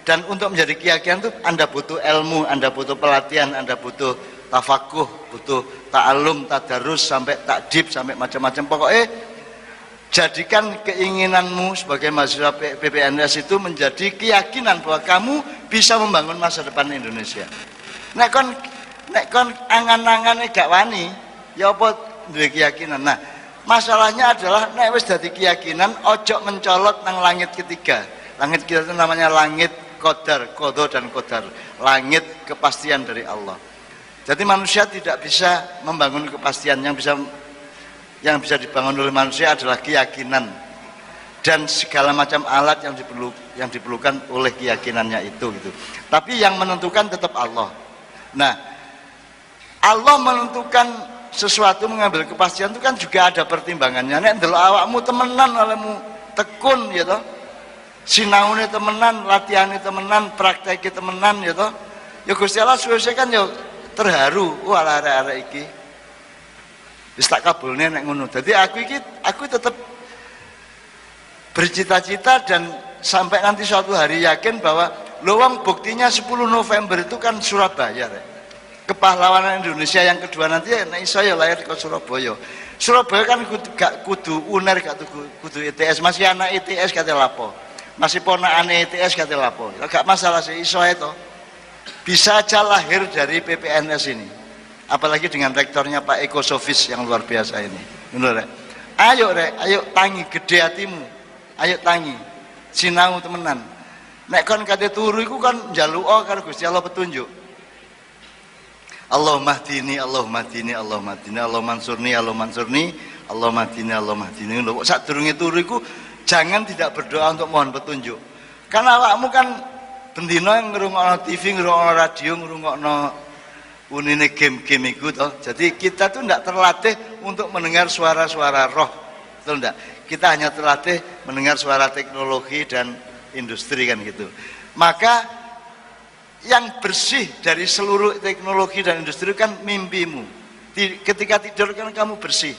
Dan untuk menjadi keyakinan itu Anda butuh ilmu, Anda butuh pelatihan, Anda butuh tafakuh, butuh ta'alum, tadarus, sampai takdib, sampai macam-macam. Pokoknya jadikan keinginanmu sebagai mahasiswa PPNS itu menjadi keyakinan bahwa kamu bisa membangun masa depan Indonesia. Nek kon angan-angane gak wani, ya apa duwe keyakinan. Nah, masalahnya adalah nek wis dadi keyakinan ojo mencolot nang langit ketiga. Langit ketiga itu namanya langit qadar, qadha dan qadar. Langit kepastian dari Allah. Jadi manusia tidak bisa membangun kepastian, yang bisa dibangun oleh manusia adalah keyakinan dan segala macam alat yang diperlukan oleh keyakinannya itu gitu. Tapi yang menentukan tetap Allah. Nah, Allah menentukan sesuatu, mengambil kepastian itu kan juga ada pertimbangannya. Nek ndelok awakmu temenan olehmu tekun ya toh. Sinaune temenan, latihane temenan, prakteke temenan ya toh. Ya Gusti Allah suwe-suwe kan ya terharu, wah arek-arek iki wis tak kabulne nek ngono. Dadi aku tetap bercita-cita dan sampai nanti suatu hari yakin bahwa lowong buktinya 10 November itu kan Surabaya rek. Kepahlawanan Indonesia yang kedua nanti ya nek iso ya lahir di Surabaya. Surabaya kan gak kudu UNER, gak kudu ITS, masih anak ITS kate lapo. Masih ponakane ITS kate lapo. Gak masalah sih iso itu. Bisa aja lahir dari PPNS ini. Apalagi dengan rektornya Pak Eko Sofis yang luar biasa ini. Bener rek. Ayo tangi gede hatimu. Ayo tangi. Sinau temenan. Nek kon kate turu iku kon njaluka karo Gusti Allah petunjuk. Allahumma hdini, Allahumma hdini, Allahumma hdini, Allahumma mansurni, Allahumma mansurni, Allahumma hdini, Allahumma hdini. Lho kok sadurunge turu iku jangan tidak berdoa untuk mohon petunjuk. Karena awakmu kan bendina yang ngrungokno TV, ngrungokno radio, ngrungokno unine game-game itu toh. Jadi kita tuh tidak terlatih untuk mendengar suara-suara roh, betul enggak? Kita hanya terlatih mendengar suara teknologi dan industri kan gitu. Maka yang bersih dari seluruh teknologi dan industri kan mimpimu. Ketika tidur kan kamu bersih.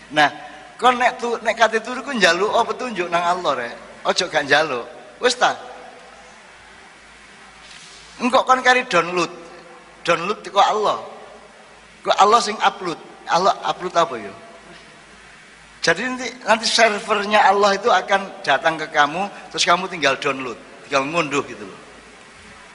Nah, kon nek kate turu ku njaluk petunjuk nang Allah rek. Ojo gak njaluk. Wis ta. Engko kon kari download kok Allah. Kok Allah sing upload. Allah upload apa ya? Jadi nanti servernya Allah itu akan datang ke kamu, terus kamu tinggal download, tinggal ngunduh gitu loh.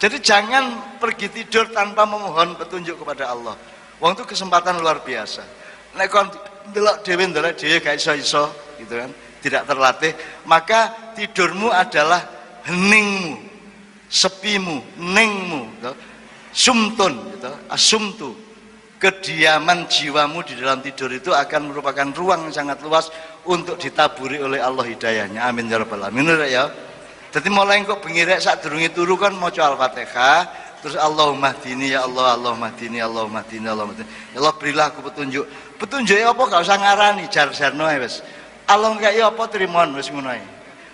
Jadi jangan pergi tidur tanpa memohon petunjuk kepada Allah. Wong itu kesempatan luar biasa. Nek kon ndelok dhewe gak iso-iso gitu kan, tidak terlatih, maka tidurmu adalah heningmu, sepimu, ningmu gitu. Sumtun gitu, asumtu, kediaman jiwamu di dalam tidur itu akan merupakan ruang yang sangat luas untuk ditaburi oleh Allah hidayahnya. Amin ya rabbal alamin ya. Jadi mulai kok bengi rek sadurunge turu kan maca Al-Fatihah, terus Allahumma hdini ya Allah, Allahumma hdini, Allahumma hdini, Allahumma hdini. Ya Allah berilah aku petunjuk. Petunjuknya apa gak usah ngarani, jar-jarno ae wis. Allah kaya apa trimon wis ngono ae.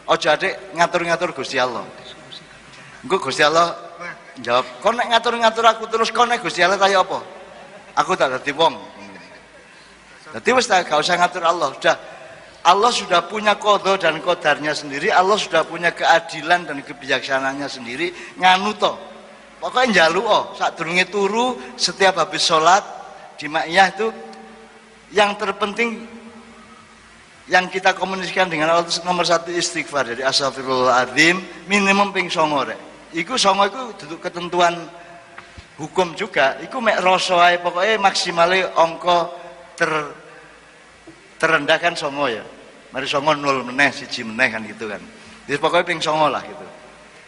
Aja adik ngatur-ngatur Gusti Allah. Engko Gusti Allah jawab, kau nek ngatur-ngatur aku terus kau nek Gusti Allah kaya apa? Aku tak dadi wong. Dadi wis gak usah ngatur Allah, sudah. Allah sudah punya qadha dan qadarnya sendiri, Allah sudah punya keadilan dan kebijaksanaannya sendiri, nganu to. Pokoke njaluk sadurunge turu, setiap habis sholat di maiyah itu yang terpenting yang kita komunikasikan dengan Allah itu nomor 1 istighfar. Jadi astagfirullahaladzim minimum ping 9 rek. Iku 9 iku duduk ketentuan hukum juga. Iku mek rasa ae pokoke maksimale angka terendah kan 9 ya. Mari 9 0 meneh 1 meneh kan gitu kan. Jadi pokoknya ping 9 lah gitu.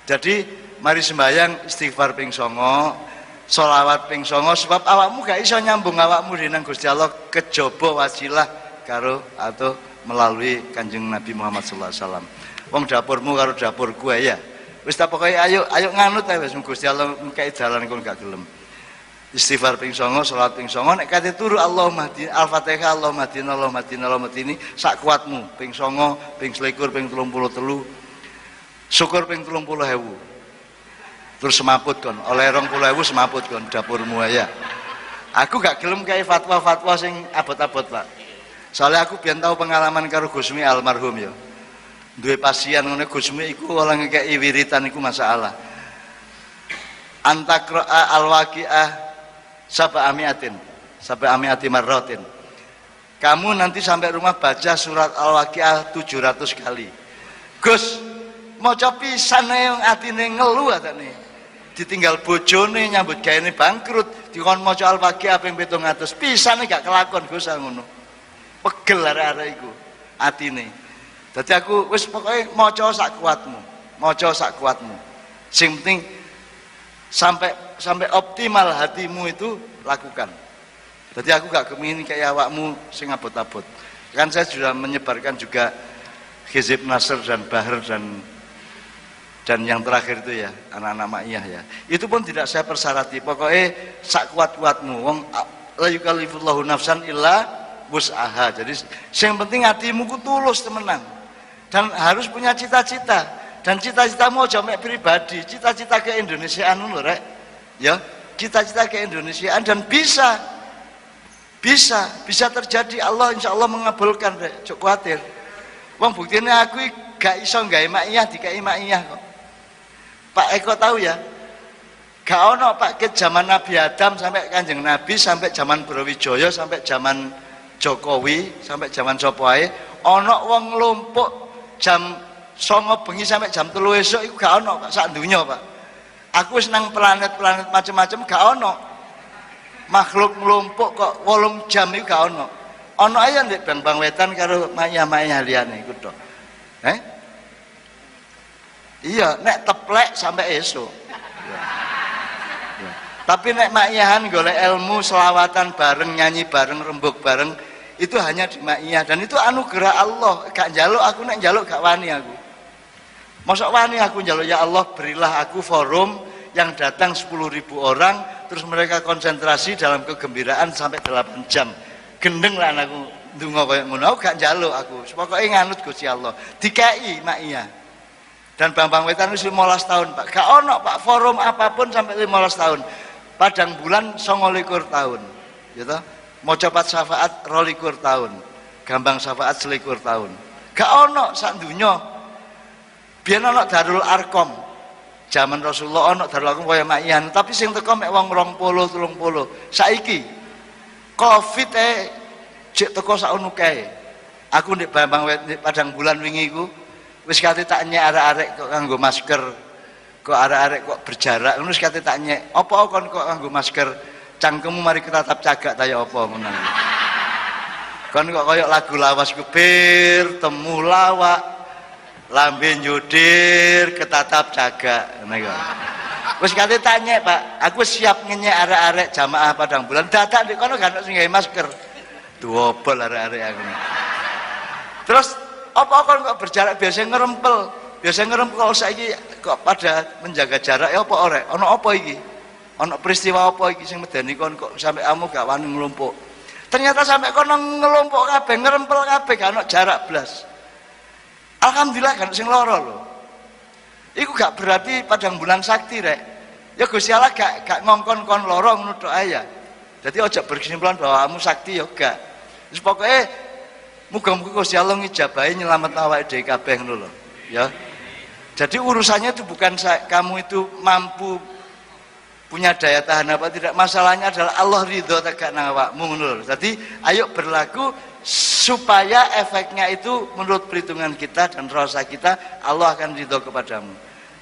Jadi mari sembahyang istighfar ping 9, sholawat ping 9 sebab awakmu gak iso nyambung awakmu dengan Gusti Allah kejaba wasilah karo atau melalui Kanjeng Nabi Muhammad sallallahu alaihi wasallam. Wong dapurmu karo dapurku ya. Wis ta pokoke ayo nganut ae wis Gusti Allah ngkei dalan kon gak gelem. Istighfar ping 9, salat ping 9 nek kate turu Allahumma hdi Al-Fatihah Allahumma hdina Allahumma hdina Allahumma hdini sak kuatmu ping 9, ping 21, ping 33. Syukur ping 30.000. Terus semaput kon, oleh 20.000 semaput kon dapurmu ya. Aku gak gelem kei fatwa-fatwa sing abot-abot, Pak. Soalnya aku biyen tahu pengalaman karo Gusmi almarhum ya. Duwe pasien ngene Gusmi iku ora ngekeki wiritan iku masalah. Antakra al-waqiah sab'ami'ati marratin. Kamu nanti sampai rumah baca surat al-waqiah 700 kali. Gus, maca pisan yang atine ngelu atane. Ditinggal bojone nyambut gaene bangkrut, dikon maca al-waqiah ping 700. Pisane gak kelakon Gus ngono. Pegel arek-arek iku atine. Dadi aku wis pokoke maca sak kuatmu. Maca sak kuatmu. Sing penting sampai optimal hatimu itu lakukan. Jadi aku gak kepingin kayak awakmu sing abot-abot. Kan saya sudah menyebarkan juga Hizib Nasr dan Bahr dan yang terakhir itu ya anak-anak Ma'iyah ya. Itu pun tidak saya persyarati. Pokoknya sak kuat-kuatmu. Wong la yukallifullahu nafsan illa wus'aha. Jadi yang penting hatimu ku tulus temenan. Dan harus punya cita-cita. Dan cita-citamu aja mek pribadi, cita-cita ke Indonesiaan lho rek. Ya, cita-cita ke Indonesiaan dan bisa terjadi. Allah insya Allah mengabulkan rek. Cuk kuatir. Wong buktinya aku gak iso gawe Ma'iyah dikai Ma'iyah kok. Pak Eko tahu ya. Gak ono Pak ke zaman Nabi Adam sampai Kanjeng Nabi sampai zaman Brawijaya sampai zaman Jokowi sampai zaman sapa ae ana wong nglumpuk jam 09.00 bengi sampai jam 3 esuk iku gak ana Pak sak donya Pak. Aku wis nang planet-planet macam-macam gak ana. Makhluk nglumpuk kok 8 jam iku gak ana. Ana ae ndek Bang Wetan karo Maya-maya liyane iku tok. Iya, nek teplek sampai esuk. Ya. Tapi nek ma'iyahan golek ilmu, selawatan bareng, nyanyi bareng, rembug bareng itu hanya di Ma'iyah dan itu anugerah Allah. Gak njaluk aku, nek njaluk gak wani aku. Mosok wani aku njaluk, ya Allah berilah aku forum yang datang 10.000 orang terus mereka konsentrasi dalam kegembiraan sampai 8 jam. Gendeng lah aku ndonga koyo ngono. Aku gak njaluk aku. Pokoke nganut Gusti Allah. Dikai Ma'iyah. Dan Bambang Wetan wis 15 tahun, Pak. Gak ono Pak forum apapun sampai 15 tahun. Padang bulan 29 tahun. Gitu. Maca syafaat 22 tahun, Gambang syafaat 21 tahun. Gak ono sak donya. Biyen ono Darul Arkom. Zaman Rasulullah ono Darul Arkom kaya Ma'iyah, tapi sing teko mek wong 20 30. Saiki Covid jek teko sakno kae. Aku ndek Bambang ndek Padang Bulan wingi iku wis kate tak nyek arek-arek kok nganggo masker. Kok arek-arek kok berjarak ngono wis kate tak nyek. Apa kon kok nganggo masker? Cangkemmu mari ketatap cagak ta ya apa ngono. Kon kok koyo lagu lawas ku bir temu lawak lambe njudir ketatap cagak ngene kok. Wis kate tanya Pak, aku siap ngenyek arek-arek jamaah Padang Bulan dadak ndek kono gak ono sing gawe masker. Duobol arek-arek aku. Terus apa kon kok berjarak biasa ngerempel? Biasa ngerempel saiki kok pada menjaga jarak ya apa ora? Ono apa iki? Ono peristiwa apa iki sing medeni kon kok sampai kamu gak wani nglumpuk. Ternyata sampai kono ngelumpuk kabeh, ngerempel kabeh gak ono jarak blas. Alhamdulillah kan sing loro lho. Iku gak berarti Padang Bulan sakti rek. Ya Gusti Allah gak ngongkon kon loro ngono tok ae ya. Dadi aja berkesimpulan bahwa kamu sakti ya gak. Wis pokoke muga-muga Gusti Allah ngijabahi nyelamet awake dhewe kabeh ngono lho, ya. Jadi urusannya itu bukan kamu itu mampu punya daya tahan apa tidak, masalahnya adalah Allah ridho tak nang awakmu ngono lho. Jadi ayo berlaku supaya efeknya itu menurut perhitungan kita dan rasa kita, Allah akan ridho kepadamu.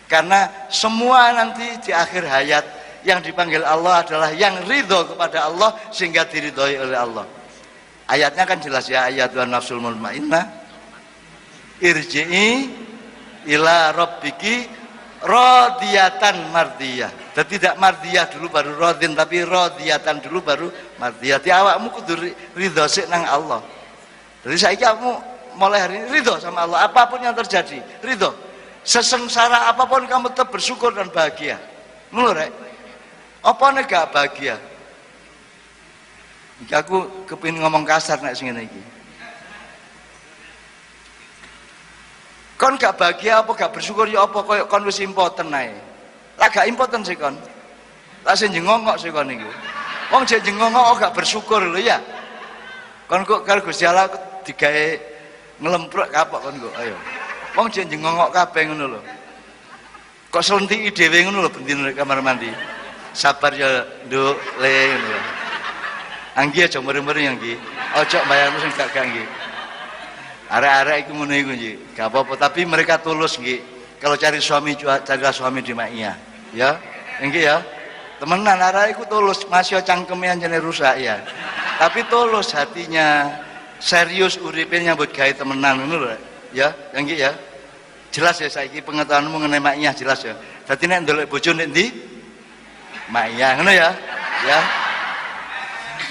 Karena semua nanti di akhir hayat yang dipanggil Allah adalah yang ridho kepada Allah sehingga diridhoi oleh Allah. Ayatnya kan jelas ya, ayat wa nafsul mutmainnah irji'i ila rabbiki radiyatan mardiyah. Dan tidak mardiyah dulu baru radin, tapi radiyatan dulu baru mardiyah. Ti awakmu kudu ridho sik nang Allah. Jadi saiki kamu mulai hari ini ridho sama Allah, apapun yang terjadi, ridho. Sesengsara apapun kamu tetap bersyukur dan bahagia. Ngono rek. Apa nek gak bahagia? Iki aku kepengin ngomong kasar nek sing ngene iki. Kon gak bahagia apa gak bersyukur ya apa koyo kon wis impoten ae. Lah gak impoten sih kon. Lah sing jengongok sih kon niku. Wong jek jengongok gak bersyukur lho ya. Kon kok karo Gusti Allah digawe ngelempruk kapok kon kok. Ayo. Wong jek jengongok kabeh ngono lho. Kok selentiki dhewe ngono lho bendino nek kamar mandi. Sabar ya nduk le ngono lho. Anggi aja meri-meri yang nggih. Ojo bayarmu sing gak nggih. Arek-arek iku ngono iku nggih. Gak apa-apa tapi mereka tulus nggih. Kalau cari suami carilah suami di Maia. Ya. Nggih ya. Temenan arek iku tulus, masih cangkeme anjene rusak ya. Tapi tulus hatinya, serius uripe nyambut gawe temenan ngono lho. Ya, nggih ya. Jelas ya saiki pengetahuanmu mengenai Maia jelas ya. Dadi nek ndelok bojo nek ndi? Maia ngono ya. Ya.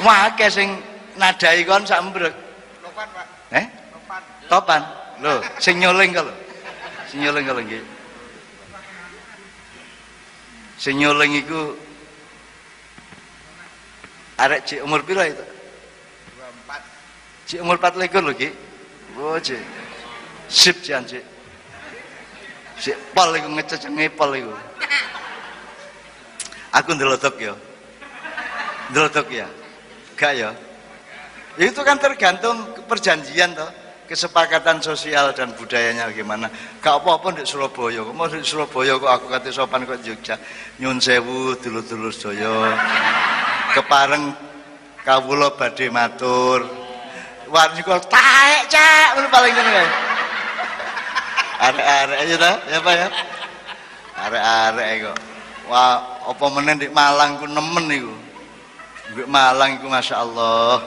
Wah, akeh sing nadai kon sak mbrek. Topan, Pak. Topan. Lho, sing nyoling kok lho. Sing nyoling kok nggih. Sing nyoling iku arek cik umur pira itu? 24. Cik umur 24 lho Ki. Oh, cik. Sip jan cik. Cik pol iku ngececenge pol iku. Aku ndelodok ya. Ndelodok ya. Gak ya. Itu kan tergantung perjanjian toh, kesepakatan sosial dan budayanya bagaimana. Gak apa-apa di Surabaya. Kok mau di Surabaya kok aku kate sopan kok Jogja. Nyun sewu dulur-dulur sedaya. Kepareng kawula badhe matur. Warni kok taek cak ngono paling ngono kae. Arek-arek aja ta, ya Pak ya. Arek-arek kok. Wah, apa meneh di Malang ku nemen niku. Mbek Malang itu Masya Allah.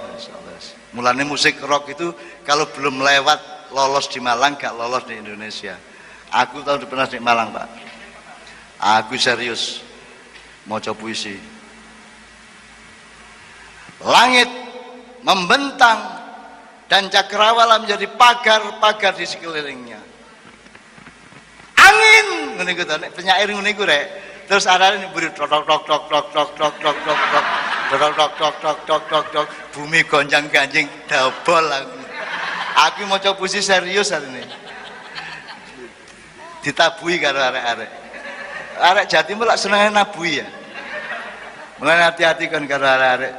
Mulanya musik rock itu kalau belum lewat lolos di Malang gak lolos di Indonesia. Aku tahu pernah di Malang Pak. Aku serius mau coba puisi. Langit membentang dan cakrawala menjadi pagar-pagar di sekelilingnya. Angin ngene iku to nek penyair ngene iku rek. Terus arane mburi tok tok tok tok tok tok tok tok tok tok. Tok tok tok tok tok tok tok, bumi gonjang-ganjing dobol aku. Aku maca puisi serius hari ini. Ditabui karo arek-arek. Arek Jatimur lak senenge nabui ya. Mulane hati-hati kan karo arek-arek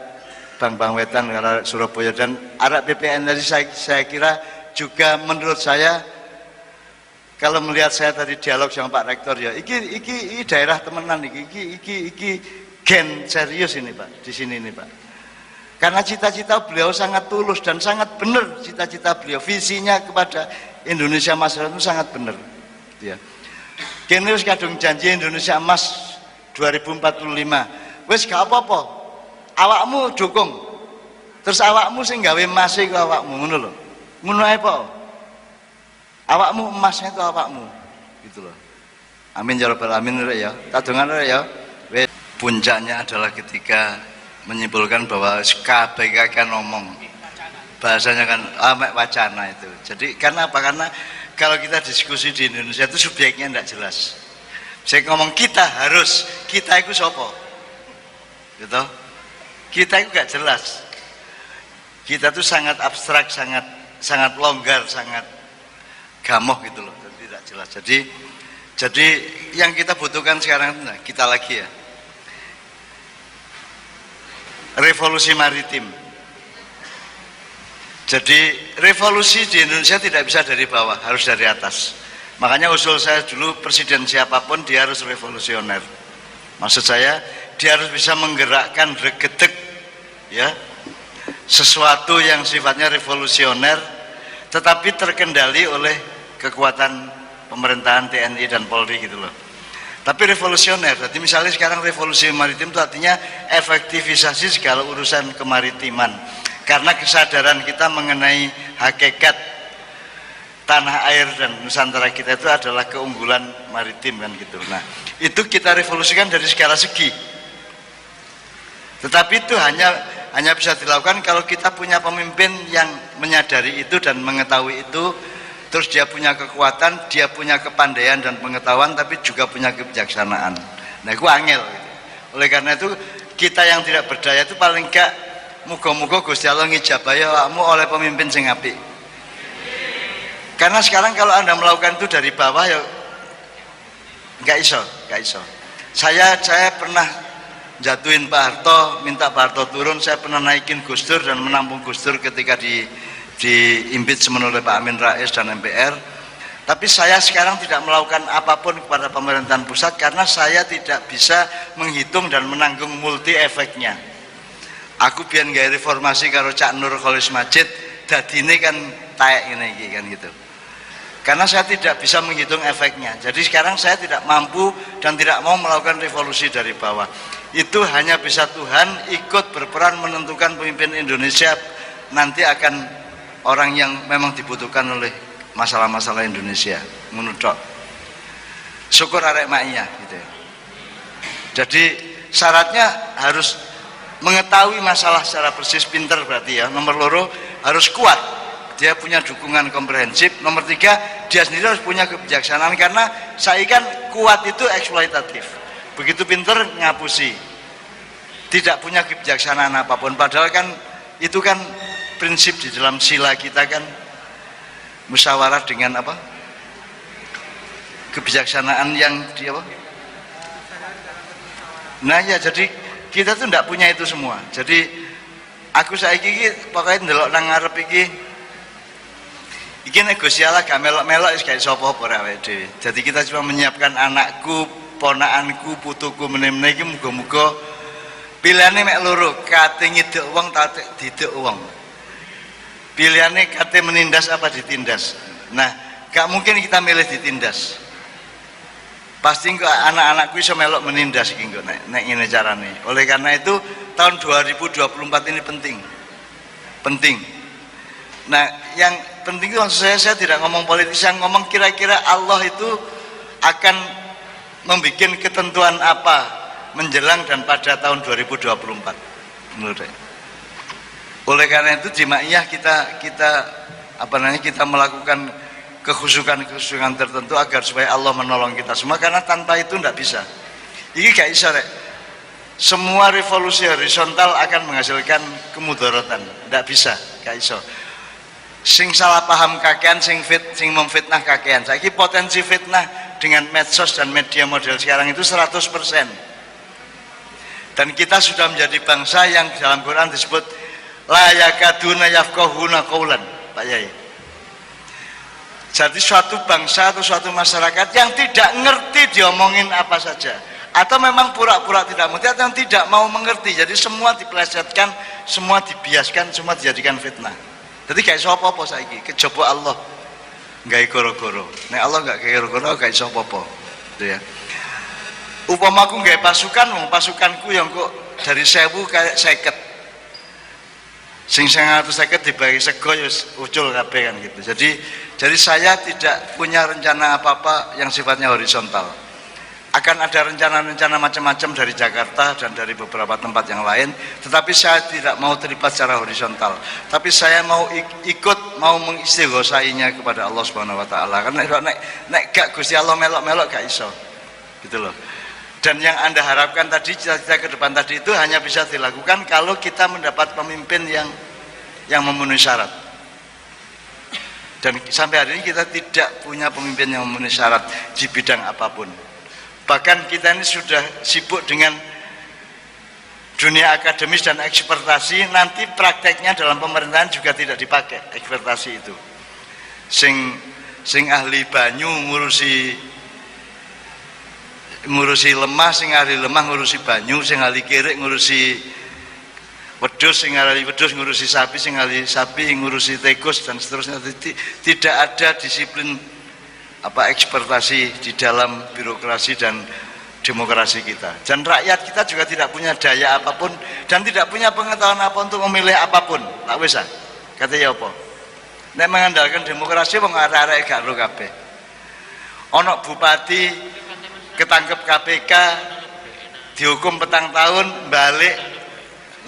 Bang Wetan karo arek Surabaya dan arek PPN tadi saya kira juga menurut saya kalau melihat saya tadi dialog sama Pak Rektor ya, iki daerah temenan iki gen serius ini Pak, di sini ini Pak. Karena cita-cita beliau sangat tulus dan sangat benar cita-cita beliau, visinya kepada Indonesia Masa itu sangat benar. Ya. Kene wis kadung janji Indonesia Emas 2045. Wis gak apa-apa. Awakmu dukung. Terus awakmu sing gawe emas iku awakmu ngono lho. Ngono ae po. Awakmu emasnya itu awakmu. Gitu loh. Amin ya rabbal alamin ya. Tak dongan ya. Puncaknya adalah ketika menyimpulkan bahwa KPK kan ngomong bahasanya kan amek wacana itu. Jadi karena apa? Karena kalau kita diskusi di Indonesia itu subjeknya tidak jelas. Saya ngomong kita itu siapa? Gitu. Kita itu gak jelas. Kita itu sangat abstrak, sangat longgar, sangat gamoh gitu loh. Tidak jelas. Jadi yang kita butuhkan sekarang nah, kita lagi ya. Revolusi maritim. Jadi revolusi di Indonesia tidak bisa dari bawah, harus dari atas. Makanya usul saya dulu presiden siapapun dia harus revolusioner. Maksud saya dia harus bisa menggerakkan regedeg ya sesuatu yang sifatnya revolusioner tetapi terkendali oleh kekuatan pemerintahan TNI dan Polri gitu loh. Tapi revolusioner, jadi misalnya sekarang revolusi maritim itu artinya efektivisasi segala urusan kemaritiman karena kesadaran kita mengenai hakikat tanah air dan Nusantara kita itu adalah keunggulan maritim kan gitu. Nah itu kita revolusikan dari segala segi, tetapi itu hanya bisa dilakukan kalau kita punya pemimpin yang menyadari itu dan mengetahui itu. Terus dia punya kekuatan, dia punya kepandaian dan pengetahuan, tapi juga punya kebijaksanaan. Nah, itu angel. Gitu. Oleh karena itu, kita yang tidak berdaya itu paling enggak muga-muga Gusti Allah ngijabah awakmu oleh pemimpin sing apik. Karena sekarang kalau Anda melakukan itu dari bawah ya enggak iso. Saya pernah jatuhin Pak Harto, minta Pak Harto turun, saya pernah naikin Gus Dur dan menampung Gus Dur ketika di impeachment oleh Pak Amin Rais dan MPR. Tapi saya sekarang tidak melakukan apapun kepada pemerintahan pusat karena saya tidak bisa menghitung dan menanggung multi efeknya. Aku biar gaya reformasi karo Cak Nur Kholis Majid dadine kan taek ini kan gitu. Karena saya tidak bisa menghitung efeknya. Jadi sekarang saya tidak mampu dan tidak mau melakukan revolusi dari bawah. Itu hanya bisa Tuhan ikut berperan menentukan pemimpin Indonesia nanti akan orang yang memang dibutuhkan oleh masalah-masalah Indonesia menurut syukur arek maknya gitu ya. Jadi syaratnya harus mengetahui masalah secara persis, pinter berarti ya. Nomor loro harus kuat, dia punya dukungan komprehensif. Nomor tiga dia sendiri harus punya kebijaksanaan karena saya kan kuat itu eksploitatif, begitu pinter ngapusi, tidak punya kebijaksanaan apapun. Padahal kan itu kan prinsip di dalam sila kita kan musyawarah dengan apa? Kebijaksanaan yang di apa? Nah ya, jadi kita tuh tidak punya itu semua. Jadi aku saiki iki pokoke ndelok nang ngarep iki nek Gusti Allah gak melok-melok wis gak iso apa-apa awake dhewe. Jadi kita cuma menyiapkan anakku, ponakanku, putuku meneh-meneh iki muga-muga pilihane mek loro, kate ngiduk wong ta diduk wong. Pilihannya kate menindas apa ditindas. Nah, gak mungkin kita milih ditindas. Pasti kok anak-anakku iso melok menindas iki kok nek ngene carane. Oleh karena itu tahun 2024 ini penting. Nah, yang penting itu maksud saya tidak ngomong politis, yang ngomong kira-kira Allah itu akan membuat ketentuan apa menjelang dan pada tahun 2024 menurut saya. Oleh karena itu di Ma'iyah kita melakukan kekhusukan tertentu agar supaya Allah menolong kita semua, karena tanpa itu tidak bisa. Ini gak bisa rek. Semua revolusi horizontal akan menghasilkan kemudaratan, tidak bisa, gak bisa. Sing salah paham kakean, sing memfitnah kakean. Saiki potensi fitnah dengan medsos dan media model sekarang itu 100%. Dan kita sudah menjadi bangsa yang dalam Quran disebut la yakaduna yafqahuna qaulan, Pak Yai. Jadi suatu bangsa atau suatu masyarakat yang tidak ngerti diomongin apa saja, atau memang pura-pura tidak mengerti atau yang tidak mau mengerti. Jadi semua dipelesetkan, semua dibiaskan, semua dijadikan fitnah. Jadi gak iso apa-apa saiki, kejaba Allah gawe goro-goro. Nek Allah gak gawe goro-goro gak iso apa-apa. Gitu ya. Upamaku gawe pasukanku yang kok dari 1000 kayak 50. Sing 150 dibagi sego ya ucul kabeh kan gitu. Jadi saya tidak punya rencana apa-apa yang sifatnya horizontal. Akan ada rencana-rencana macam-macam dari Jakarta dan dari beberapa tempat yang lain, tetapi saya tidak mau terlibat secara horizontal. Tapi saya mau mau mengistighosainya kepada Allah Subhanahu wa taala. Karena nek gak Gusti Allah melok-melok gak iso. Gitu loh. Dan yang Anda harapkan tadi, cita-cita ke depan tadi itu hanya bisa dilakukan kalau kita mendapat pemimpin yang memenuhi syarat. Dan sampai hari ini kita tidak punya pemimpin yang memenuhi syarat di bidang apapun. Bahkan kita ini sudah sibuk dengan dunia akademis dan ekspertasi, nanti prakteknya dalam pemerintahan juga tidak dipakai ekspertasi itu. Sing ahli banyu ngurusi lemah, sing ahli lemah ngurusi banyu, sing ahli kirik ngurusi wedhus sing ngarani wedhus ngurusi sapi, sing ngarani sapi ngurusi tikus dan seterusnya. Tidak ada disiplin ekspektasi di dalam birokrasi dan demokrasi kita. Dan rakyat kita juga tidak punya daya apapun dan tidak punya pengetahuan apa untuk memilih apapun. Tak wis ah. Katanya apa? Nek mengandalkan demokrasi wong arek-arek gak ro kabeh. Ana bupati ketangkep KPK dihukum 4 tahun balik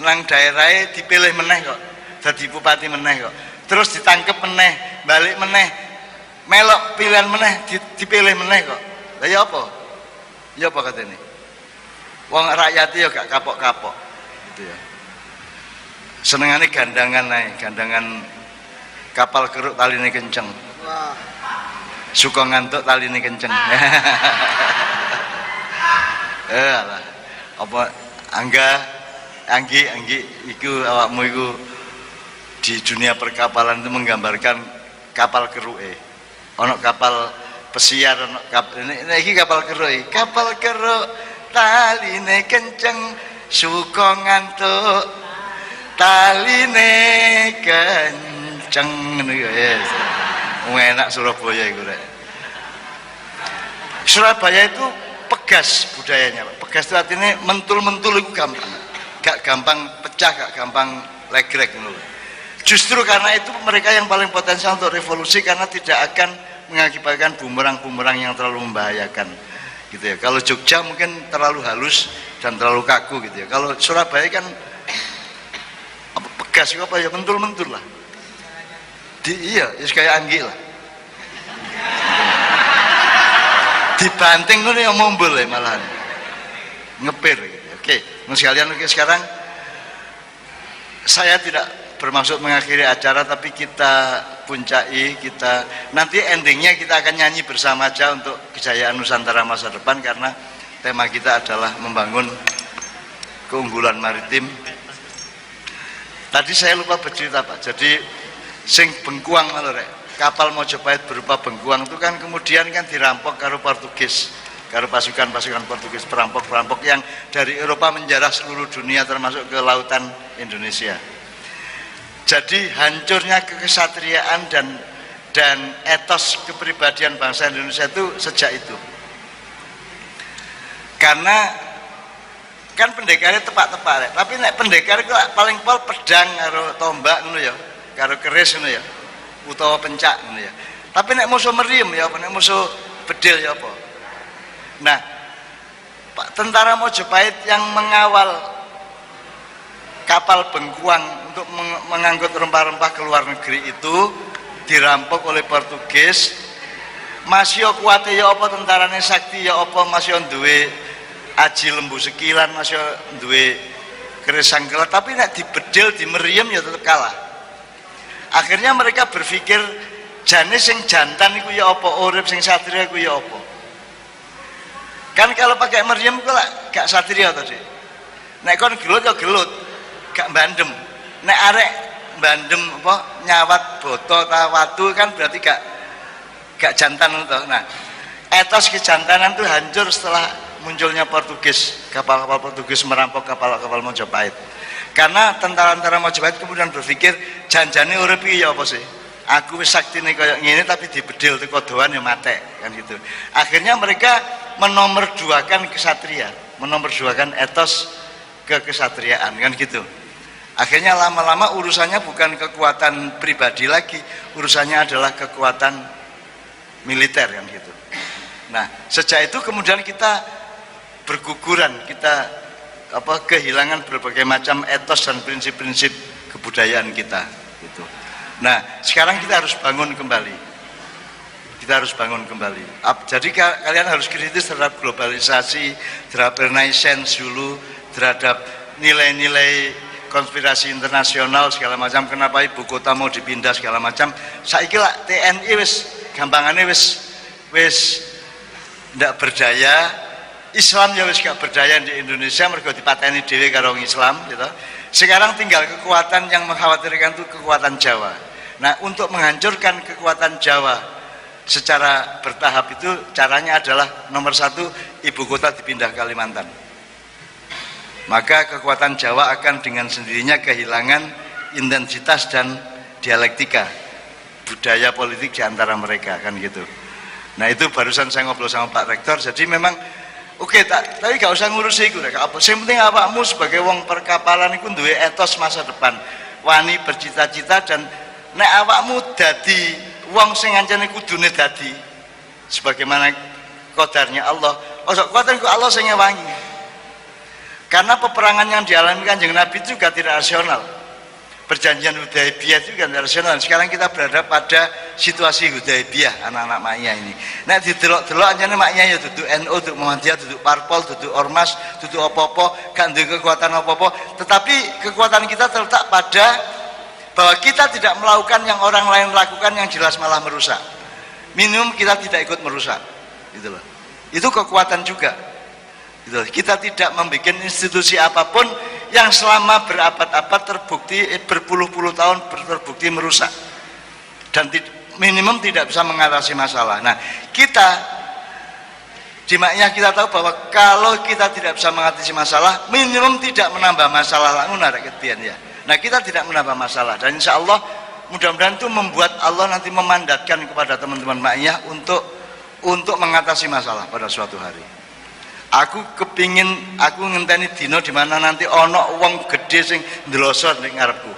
nang daerahnya dipilih meneh kok dadi bupati meneh kok terus ditangkep meneh balik meneh melok pilihan meneh dipilih meneh kok lha ya apa katanya wong rakyat ya gak kapok-kapok gitu ya senengane gandangan ae gandangan kapal keruk taline kenceng suka ngantuk taline kenceng lah apa Anggi iku awakmu iku di dunia perkapalan itu menggambarkan kapal keruke ana kapal pesiar ana iki kapal keruke kapal keruk taline kenceng suka ngantuk taline kenceng ngono ya enak Surabaya iku rek Surabaya itu pegas budayanya Pak. Pegas itu artinya mentul-mentul itu gampang gak gampang pecah, gak gampang legrek justru karena itu mereka yang paling potensial untuk revolusi karena tidak akan mengakibatkan bumerang-bumerang yang terlalu membahayakan gitu ya. Kalau Jogja mungkin terlalu halus dan terlalu kaku gitu ya. Kalau Surabaya kan pegas apa ya mentul-mentul lah iya kayak Anggi lah dibanting itu yang mumbul ya malahan ngepir gitu. Oke, sekalian sekarang saya tidak bermaksud mengakhiri acara tapi kita puncai nanti endingnya kita akan nyanyi bersama aja untuk kejayaan Nusantara masa depan karena tema kita adalah membangun keunggulan maritim. Tadi saya lupa bercerita Pak, jadi sing bengkuang kapal Mojopahit berupa bengkuang itu kan kemudian kan dirampok karo Portugis, karo pasukan-pasukan Portugis, perampok-perampok yang dari Eropa menjarah seluruh dunia termasuk ke lautan Indonesia. Jadi hancurnya kekesatriaan dan etos kepribadian bangsa Indonesia itu sejak itu. Karena kan pendekarnya tepak-tepak, tapi nek pendekar itu paling pol pedang karo tombak ngono ya, karo keris ngono ya. Utawa pencak gitu ya. Tapi nek musuh meriam ya apa, nek musuh bedil ya apa. Nah, Pak tentara Mojopahit yang mengawal kapal bengkuang untuk mengangkut rempah-rempah ke luar negeri itu dirampok oleh Portugis. Masih kuat ya apa tentarane sakti ya apa masih duwe aji lembu sekilan masih duwe keris sangkelat tapi nek dibedil di meriam ya tetap kalah. Akhirnya mereka berpikir jane sing jantan iku ya apa, urip sing satria iku ya apa. Kan kalau pakai meriam kok gak satria to, Dik. Nek kon gelut ya gelut, gak bandem. Nek arek bandem apa nyawat boto ta watu kan berarti gak jantan to. Nah, etos kejantanan itu hancur setelah munculnya Portugis, kapal-kapal Portugis merampok kapal-kapal Mojopahit. Karena tentara-tentara Mojopahit kemudian berpikir janjane urip iki ya apa sih? Aku wis saktine kaya ngene tapi dibedil teko doan ya mate kan gitu. Akhirnya mereka menomorduakan kesatria, menomorduakan etos kekesatriaan kan gitu. Akhirnya lama-lama urusannya bukan kekuatan pribadi lagi, urusannya adalah kekuatan militer kan gitu. Nah, sejak itu kemudian kita berguguran, kita kehilangan berbagai macam etos dan prinsip-prinsip kebudayaan kita gitu. Nah, sekarang kita harus bangun kembali. Kita harus bangun kembali. Jadi kalian harus kritis terhadap globalisasi, terhadap renaissance dulu, terhadap nilai-nilai konspirasi internasional segala macam. Kenapa ibu kota mau dipindah segala macam? Saiki lah TNI wis gampangane wis ndak berdaya. Islam ya wis gak berdaya di Indonesia mergo dipateni dhewe karo Islam gitu. Sekarang tinggal kekuatan yang mengkhawatirkan itu kekuatan Jawa. Nah, untuk menghancurkan kekuatan Jawa secara bertahap itu caranya adalah nomor 1 ibu kota dipindah ke Kalimantan. maka kekuatan Jawa akan dengan sendirinya kehilangan intensitas dan dialektika budaya politik di antara mereka, kan gitu. Nah itu barusan saya ngobrol sama Pak Rektor, jadi memang oke, tapi gak usah ngurus itu. Yang penting awakmu sebagai wong perkapalan itu duwe etos masa depan, wani bercita-cita, dan nek awakmu dadi wong sing ancane kudune dadi sebagaimana qadarnya Allah. Ojo kuwatir ku Allah sing ngewangi. Karena peperangan yang dialami Kanjeng Nabi itu juga tidak rasional. Perjanjian Hudaibiyah itu juga tidak rasional. Sekarang kita berada pada situasi Hudaibiyah, anak-anak maknya ini. Nah didelok-delok anjane maknya ya duduk NU, duduk Muhammadiyah, duduk Parpol, duduk Ormas, duduk opo-opo, gak duwe kekuatan opo-opo. Tetapi kekuatan kita terletak pada bahwa kita tidak melakukan yang orang lain lakukan yang jelas malah merusak. Minimum kita tidak ikut merusak. Gitu loh. Itu kekuatan juga. Gitu. Kita tidak membuat institusi apapun yang selama berabad-abad terbukti berpuluh-puluh tahun terbukti merusak dan minimum tidak bisa mengatasi masalah. Nah kita di maknya kita tahu bahwa kalau kita tidak bisa mengatasi masalah, minimum tidak menambah masalah langsung narik ya. Nah kita tidak menambah masalah, dan insya Allah mudah-mudahan itu membuat Allah nanti memandatkan kepada teman-teman maknya untuk mengatasi masalah pada suatu hari. Aku kepingin, aku ngenteni dino dimana nanti ono wong gede sing ndelosor ning ngarepku.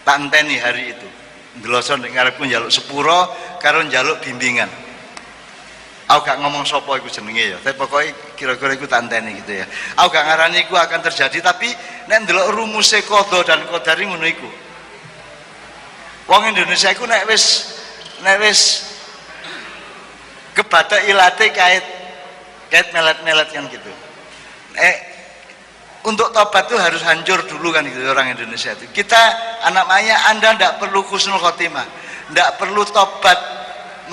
Tak enteni hari itu. Ndelosor ning ngarepku njaluk sepuro karo njaluk bimbingan. Aku gak ngomong sapa iku jenenge ya, tapi pokoknya kira-kira iku tak enteni gitu ya. Aku gak ngarani iku akan terjadi, tapi nek ndelok rumuse qadha dan qadari ngono iku. Wong Indonesia iku nek wis kebathok ilate kait melet-melet kan gitu. Untuk tobat itu harus hancur dulu kan gitu orang Indonesia itu. Kita anak maya, Anda tidak perlu husnul khotimah, tidak perlu tobat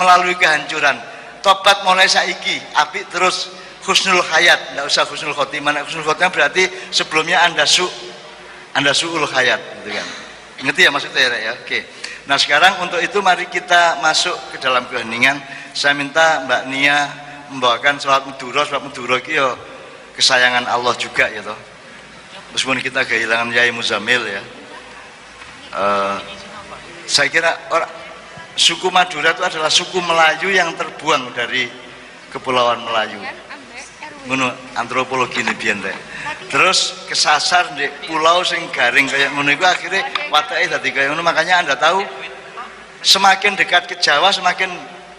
melalui kehancuran. Tobat mulai saiki, apik terus husnul hayat, tidak usah husnul khotimah. Husnul khotimah berarti sebelumnya Anda su'ul hayat, gitu kan. Ngerti ya maksudnya ya? Oke. Nah sekarang untuk itu mari kita masuk ke dalam keheningan. Saya minta Mbak Nia membawakan sholat Madura. Sholat Madura itu ya kesayangan Allah juga ya toh. Meskipun kita kehilangan Yai Muzamil ya, saya kira suku Madura itu adalah suku Melayu yang terbuang dari Kepulauan Melayu. Ngono antropologi ini biyen teh. Terus kesasar di pulau sing garing kayak ngono iku akhirnya watake dadi kayak ngono. Makanya Anda tahu semakin dekat ke Jawa semakin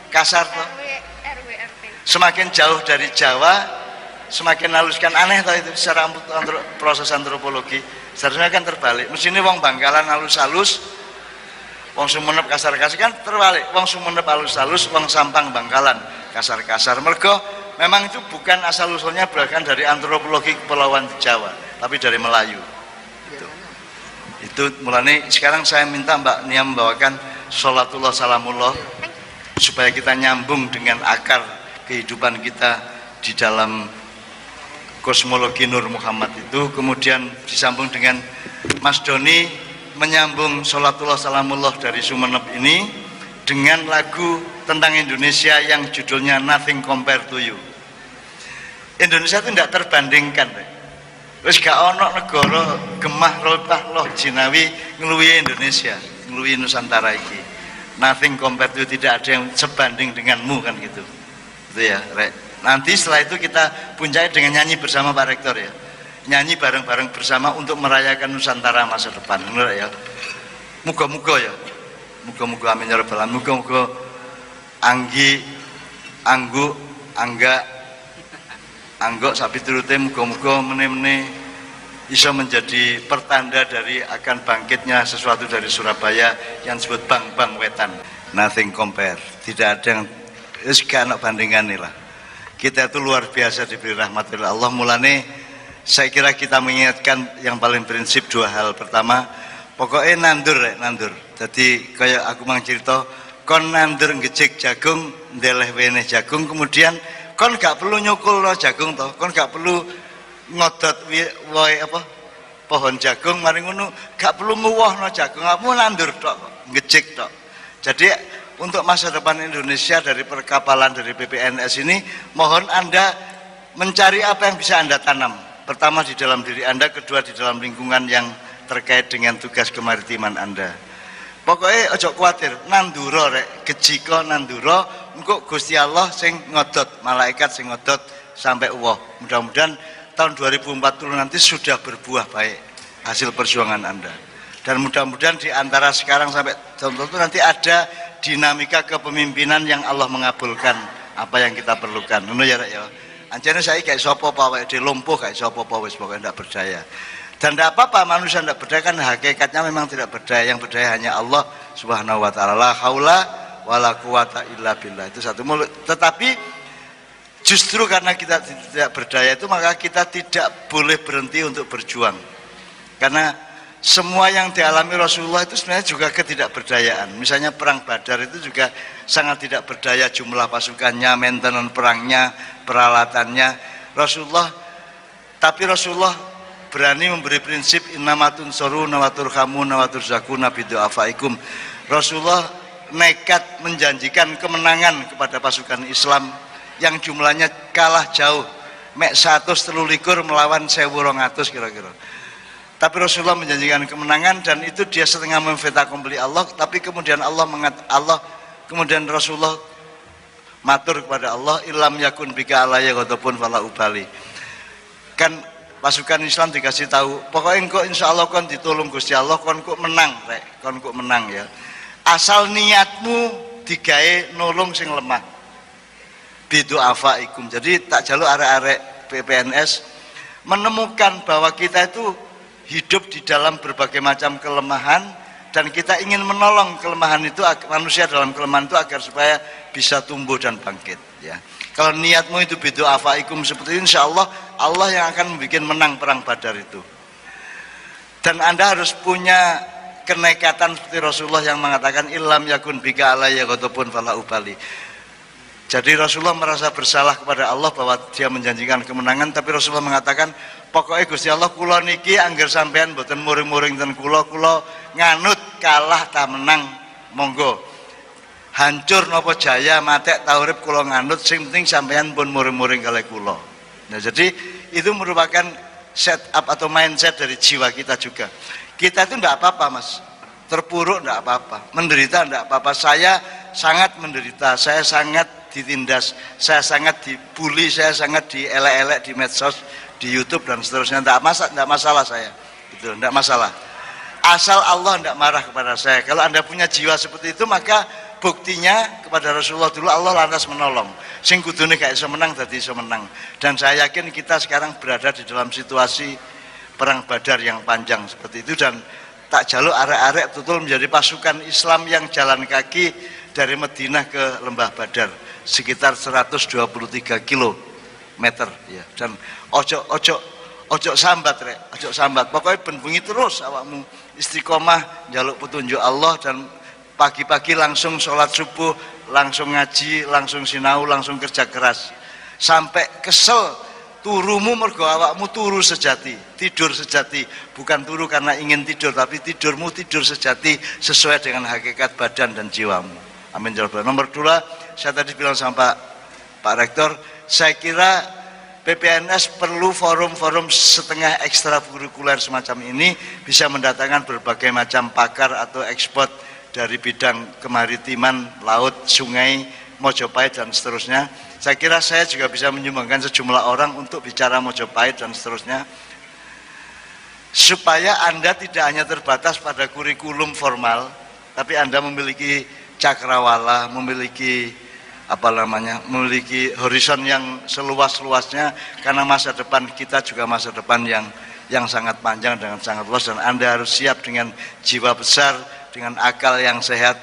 kasar toh. Semakin jauh dari Jawa semakin haluskan, aneh toh itu secara proses antropologi. Seharusnya kan terbalik. Mestinya wong Bangkalan halus-halus, wong Sumenep kasar-kasar, kan terbalik. Wong Sumenep halus-halus, wong Sampang Bangkalan kasar-kasar. Mergo memang itu bukan asal usulnya berasal dari antropologi Kepulauan Jawa, tapi dari Melayu. Itu mulanya sekarang saya minta Mbak Nia membawakan sholatullah salamullah supaya kita nyambung dengan akar kehidupan kita di dalam kosmologi Nur Muhammad itu. Kemudian disambung dengan Mas Doni menyambung sholatullah salamullah dari Sumeneb ini dengan lagu tentang Indonesia yang judulnya Nothing Compare to You. Indonesia itu tidak terbandingkan. Terus gak ono negara gemah rotah loh jinawi ngeluwi Indonesia, ngeluwi Nusantara iki. Nothing compare to you, tidak ada yang sebanding denganmu kan gitu. Itu ya, Rek. Nanti setelah itu kita puncai dengan nyanyi bersama Pak Rektor ya. Nyanyi bareng-bareng bersama untuk merayakan Nusantara masa depan. Benar ya. Muga-muga ya. Muga-muga amin ya rabbal alamin. Muga-muga Anggi, Anggu, Angga, Anggok sapi turute muga-muga meneh-meneh bisa menjadi pertanda dari akan bangkitnya sesuatu dari Surabaya yang disebut Bang Wetan. Nothing compare. Tidak ada yang sekarang bandingan nih lah. Kita itu luar biasa diberi rahmat oleh Allah. Mulane saya kira kita mengingatkan yang paling prinsip dua hal. Pertama, pokoknya nandur. Jadi kayak aku mang cerita, kon nandur ngejek jagung, ndeleh weneh jagung, kemudian kon gak perlu nyukul no jagung toh, kon gak perlu ngodot wae apa pohon jagung, mari ngono gak perlu nguwoh no jagung, kamu nandur tok, ngejek tok. Jadi untuk masa depan Indonesia dari perkapalan dari PPNS ini, mohon Anda mencari apa yang bisa Anda tanam Pertama di dalam diri Anda, kedua di dalam lingkungan yang terkait dengan tugas kemaritiman Anda. Pokoknya ojo khawatir, nanduro rek, gejiko nanduro, engko Gusti Allah sing ngodot, malaikat sing ngodot sampai Allah. Mudah-mudahan tahun 2040 nanti sudah berbuah baik hasil perjuangan Anda. Dan mudah-mudahan di antara sekarang sampai tahun itu nanti ada dinamika kepemimpinan yang Allah mengabulkan apa yang kita perlukan. Ngono ya rek ya. Anjane saya kayak sopo pawe di lumpuh kayak sopo pawe pokoknya tidak berdaya. Dan tidak apa-apa manusia tidak berdaya kan hakikatnya memang tidak berdaya. Yang berdaya hanya Allah Subhanahu wa taala. La haula wala quwata illa billah. Itu satu mulut. Tetapi justru karena kita tidak berdaya itu maka kita tidak boleh berhenti untuk berjuang. Karena semua yang dialami Rasulullah itu sebenarnya juga ketidakberdayaan. Misalnya perang Badar itu juga sangat tidak berdaya jumlah pasukannya, maintenance perangnya, peralatannya. Tapi Rasulullah berani memberi prinsip innamatun soru nawatur kamu nawatur zakuna bidu'afaikum. Rasulullah nekat menjanjikan kemenangan kepada pasukan Islam yang jumlahnya kalah jauh, mek 123 melawan 1200 kira-kira. Tapi Rasulullah menjanjikan kemenangan dan itu dia setengah memfeta kompli Allah. Tapi kemudian kemudian Rasulullah matur kepada Allah, ilam yakun bika alaya ghadabun fala ubali. Kan pasukan Islam dikasih tahu, pokoknya engkau insya Allah kon ditolong Gusti Allah, kon kok menang, rek, kon kok menang ya. Asal niatmu digawe nolong sing lemah. Bidu'afaikum. Jadi tak jaluk arek-arek PPNS menemukan bahwa kita itu hidup di dalam berbagai macam kelemahan dan kita ingin menolong kelemahan itu, manusia dalam kelemahan itu agar supaya bisa tumbuh dan bangkit ya. Kalau niatmu itu bidu'afaikum seperti ini, insya Allah Allah yang akan membuat menang perang Badar itu. Dan Anda harus punya kenekatan seperti Rasulullah yang mengatakan illam yakun bika alayya ghadabun fala ubali. Jadi Rasulullah merasa bersalah kepada Allah bahwa dia menjanjikan kemenangan, tapi Rasulullah mengatakan pokoknya Gusti Allah kula niki angger sampean mboten muring-muring ten kula nganut kalah ta menang monggo. Hancur napa jaya matek ta urip kula nganut, sing penting sampean pun muring-muring kalih kula. Nah, jadi itu merupakan setup atau mindset dari jiwa kita juga. Kita itu enggak apa-apa, Mas. Terpuruk enggak apa-apa, menderita enggak apa-apa. Saya sangat menderita, saya sangat ditindas, saya sangat dibully, saya sangat dielek-elek di medsos, di YouTube dan seterusnya. Enggak masalah saya. Gitu, enggak masalah. Asal Allah enggak marah kepada saya. Kalau Anda punya jiwa seperti itu, maka buktinya kepada Rasulullah dulu Allah lantas menolong. Sing kudune gak iso menang dadi iso menang. Dan saya yakin kita sekarang berada di dalam situasi perang Badar yang panjang seperti itu, dan tak jaluk arek-arek tutul menjadi pasukan Islam yang jalan kaki dari Madinah ke Lembah Badar sekitar 123 kilometer ya. Dan ojo sambat rek, ojo sambat. Pokoknya ben bengi terus awakmu istiqomah jaluk petunjuk Allah, dan pagi-pagi langsung sholat subuh, langsung ngaji, langsung sinau, langsung kerja keras. Sampai kesel turumu mergo awakmu turu sejati, tidur sejati, bukan turu karena ingin tidur, tapi tidurmu tidur sejati sesuai dengan hakikat badan dan jiwamu. Amin ya rabbal. Nomor 2, saya tadi bilang sama Pak Rektor, saya kira PPNS perlu forum-forum setengah ekstrakurikuler semacam ini, bisa mendatangkan berbagai macam pakar atau ekspert dari bidang kemaritiman, laut, sungai, Mojopahit dan seterusnya. Saya kira saya juga bisa menyumbangkan sejumlah orang untuk bicara Mojopahit dan seterusnya, supaya Anda tidak hanya terbatas pada kurikulum formal, tapi Anda memiliki cakrawala, memiliki memiliki horizon yang seluas-luasnya, karena masa depan kita juga masa depan yang sangat panjang dan sangat luas, dan Anda harus siap dengan jiwa besar, dengan akal yang sehat,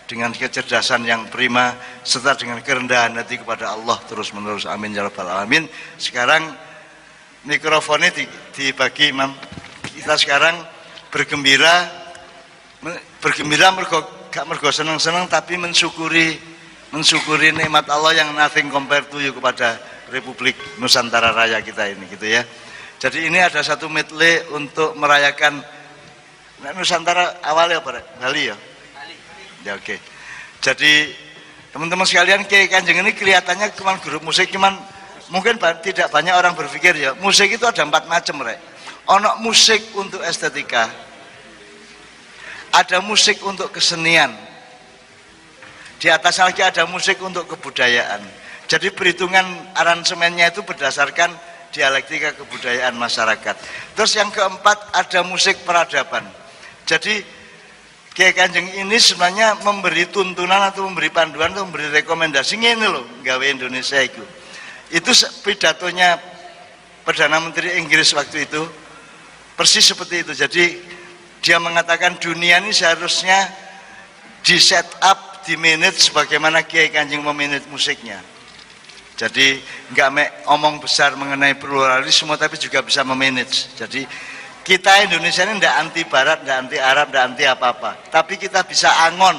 dengan kecerdasan yang prima, serta dengan kerendahan hati kepada Allah terus menerus. Amin ya rabbal alamin. Sekarang mikrofonnya dibagi Imam. Kita sekarang bergembira gak mergo seneng-seneng, tapi mensyukuri nikmat Allah yang nothing compare to you kepada Republik Nusantara Raya kita ini, gitu ya. Jadi ini ada satu medley untuk merayakan Nusantara awalnya apa? Bali ya? Ya oke. Jadi teman-teman sekalian, Kiai Kanjeng ini kelihatannya cuma grup musik, cuman Mungkin tidak banyak orang berpikir ya, musik itu ada 4 macam, rek. Ono musik untuk estetika, ada musik untuk kesenian, di atas lagi ada musik untuk kebudayaan. Jadi perhitungan aransemennya itu berdasarkan dialektika kebudayaan masyarakat. Terus yang keempat ada musik peradaban. Jadi Kiai Kanjeng ini sebenarnya memberi tuntunan atau memberi panduan atau memberi rekomendasi ini loh, gawe Indonesia itu. Itu pidatonya Perdana Menteri Inggris waktu itu persis seperti itu. Jadi dia mengatakan dunia ini seharusnya di set up, di manage sebagaimana Kiai Kanjeng memanage musiknya. Jadi nggak omong besar mengenai pluralisme, tapi juga bisa memanage. Jadi kita Indonesia ini tidak anti Barat, tidak anti Arab, tidak anti apa-apa. Tapi kita bisa angon,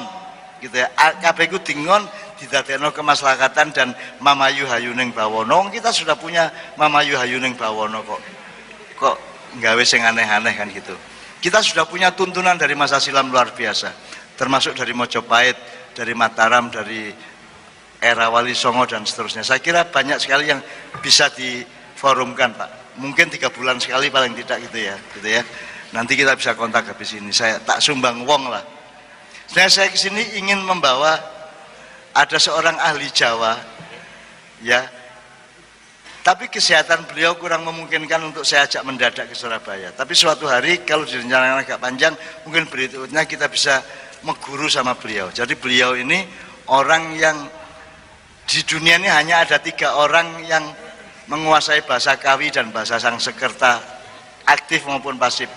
gitu ya. Kabeh ku dingon didadekno kemaslahatan dan mamayu hayuning bawono. Kita sudah punya mamayu hayuning bawono kok nggawe sing aneh-aneh kan gitu. Kita sudah punya tuntunan dari masa silam luar biasa, termasuk dari Mojopahit, dari Mataram, dari era Wali Songo dan seterusnya. Saya kira banyak sekali yang bisa diforumkan, Pak. Mungkin 3 bulan sekali paling tidak gitu ya. Nanti kita bisa kontak habis ini. Saya tak sumbang wong lah. Sebenarnya saya kesini ingin membawa ada seorang ahli Jawa, ya. Tapi kesehatan beliau kurang memungkinkan untuk saya ajak mendadak ke Surabaya. Tapi suatu hari kalau direncanakan agak panjang, mungkin berikutnya kita bisa mengguru sama beliau. Jadi beliau ini orang yang di dunia ini hanya ada 3 orang yang menguasai bahasa Kawi dan bahasa Sangsekerta, aktif maupun pasif.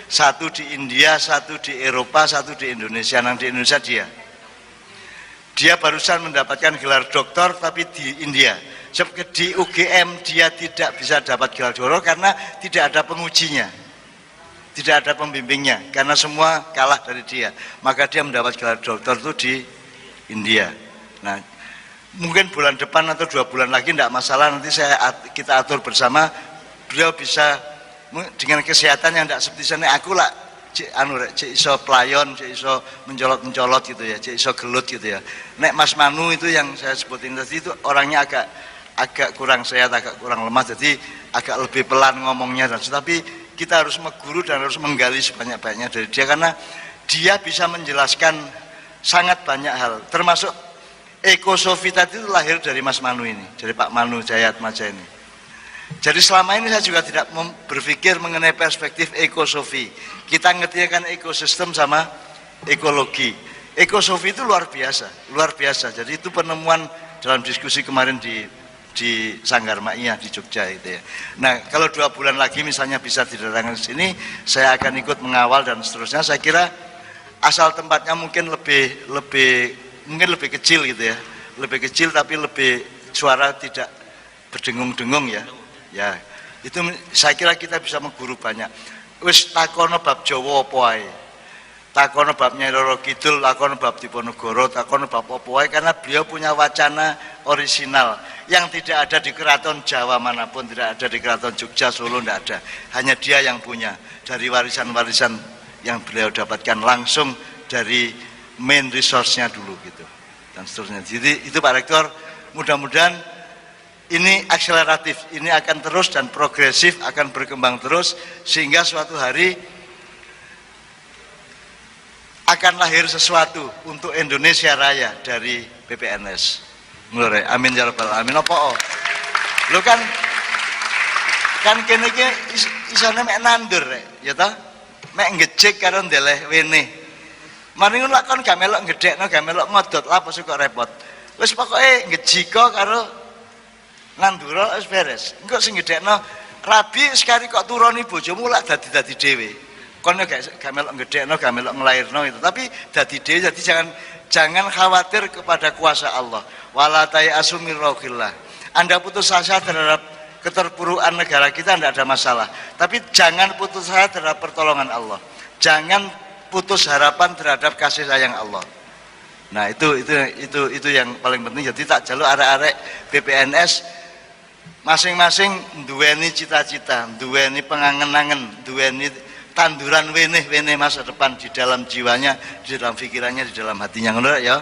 1 di India, 1 di Eropa, 1 di Indonesia. Nah, di Indonesia dia barusan mendapatkan gelar doktor, tapi di India. Di UGM dia tidak bisa dapat gelar doktor karena tidak ada pengujinya, tidak ada pembimbingnya, karena semua kalah dari dia. Maka dia mendapat gelar doktor itu di India. Nah, mungkin bulan depan atau 2 bulan lagi tidak masalah, nanti kita atur bersama. Beliau bisa dengan kesehatan yang tidak seperti sana. Aku lah cek iso playon, cek iso mencolot gitu ya, cek iso gelut gitu ya. Nek Mas Manu itu yang saya sebutin tadi itu orangnya agak kurang sehat, agak kurang lemah, jadi agak lebih pelan ngomongnya dan tapi kita harus mengguru dan harus menggali sebanyak-banyaknya dari dia, karena dia bisa menjelaskan sangat banyak hal, termasuk ekosofi tadi itu lahir dari Mas Manu ini, dari Pak Manu Jayatmaja ini. Jadi selama ini saya juga tidak berpikir mengenai perspektif ekosofi. Kita ngerti kan ekosistem sama ekologi. Ekosofi itu luar biasa. Jadi itu penemuan dalam diskusi kemarin di Sanggar Ma'iyah di Jogja itu ya. Nah, kalau 2 bulan lagi misalnya bisa didatangkan ke sini, saya akan ikut mengawal dan seterusnya. Saya kira asal tempatnya mungkin lebih kecil gitu ya, lebih kecil tapi lebih suara tidak berdengung-dengung ya. Ya, itu saya kira kita bisa mengguru banyak. Wis takono bab Jawa apa ae. Takono bab Nyai Roro Kidul, takono bab Diponegoro, takono bab apa ae, karena beliau punya wacana orisinal yang tidak ada di keraton Jawa manapun, tidak ada di keraton Jogja, Solo, tidak ada. Hanya dia yang punya dari warisan-warisan yang beliau dapatkan langsung dari main resource-nya dulu gitu dan seterusnya. Jadi itu Pak Rektor, mudah-mudahan ini akseleratif, ini akan terus dan progresif, akan berkembang terus sehingga suatu hari akan lahir sesuatu untuk Indonesia Raya dari PPNS. Mulai, amin ya rabbal alamin. Apa? Lo kan kene iki isane mek nandur rek, ya ta? Mek ngejek karo ndeleh wene. Mari ngono lak kon gak melok gedhekno, gak melok ngodot, lha kok repot. Wis pokoke ngejika karo nandura wis beres. Engko sing gedhekno rabi sekali kok turuni bojomu lak dadi dhewe. Kon gak melok gedhekno, gak melok nglairno itu. Tapi dadi dhewe, jadi jangan khawatir kepada kuasa Allah. Wala tayasu mir rauhillah. Anda putus asa terhadap keterpurukan negara kita tidak ada masalah. Tapi jangan putus asa terhadap pertolongan Allah. Jangan putus harapan terhadap kasih sayang Allah. Nah, itu yang paling penting. Jadi tak jaluk arek-arek PPNS masing-masing duweni cita-cita, duweni pengangen-angen, duweni tanduran wenih masa depan di dalam jiwanya, di dalam pikirannya, di dalam hatinya, ngono ya.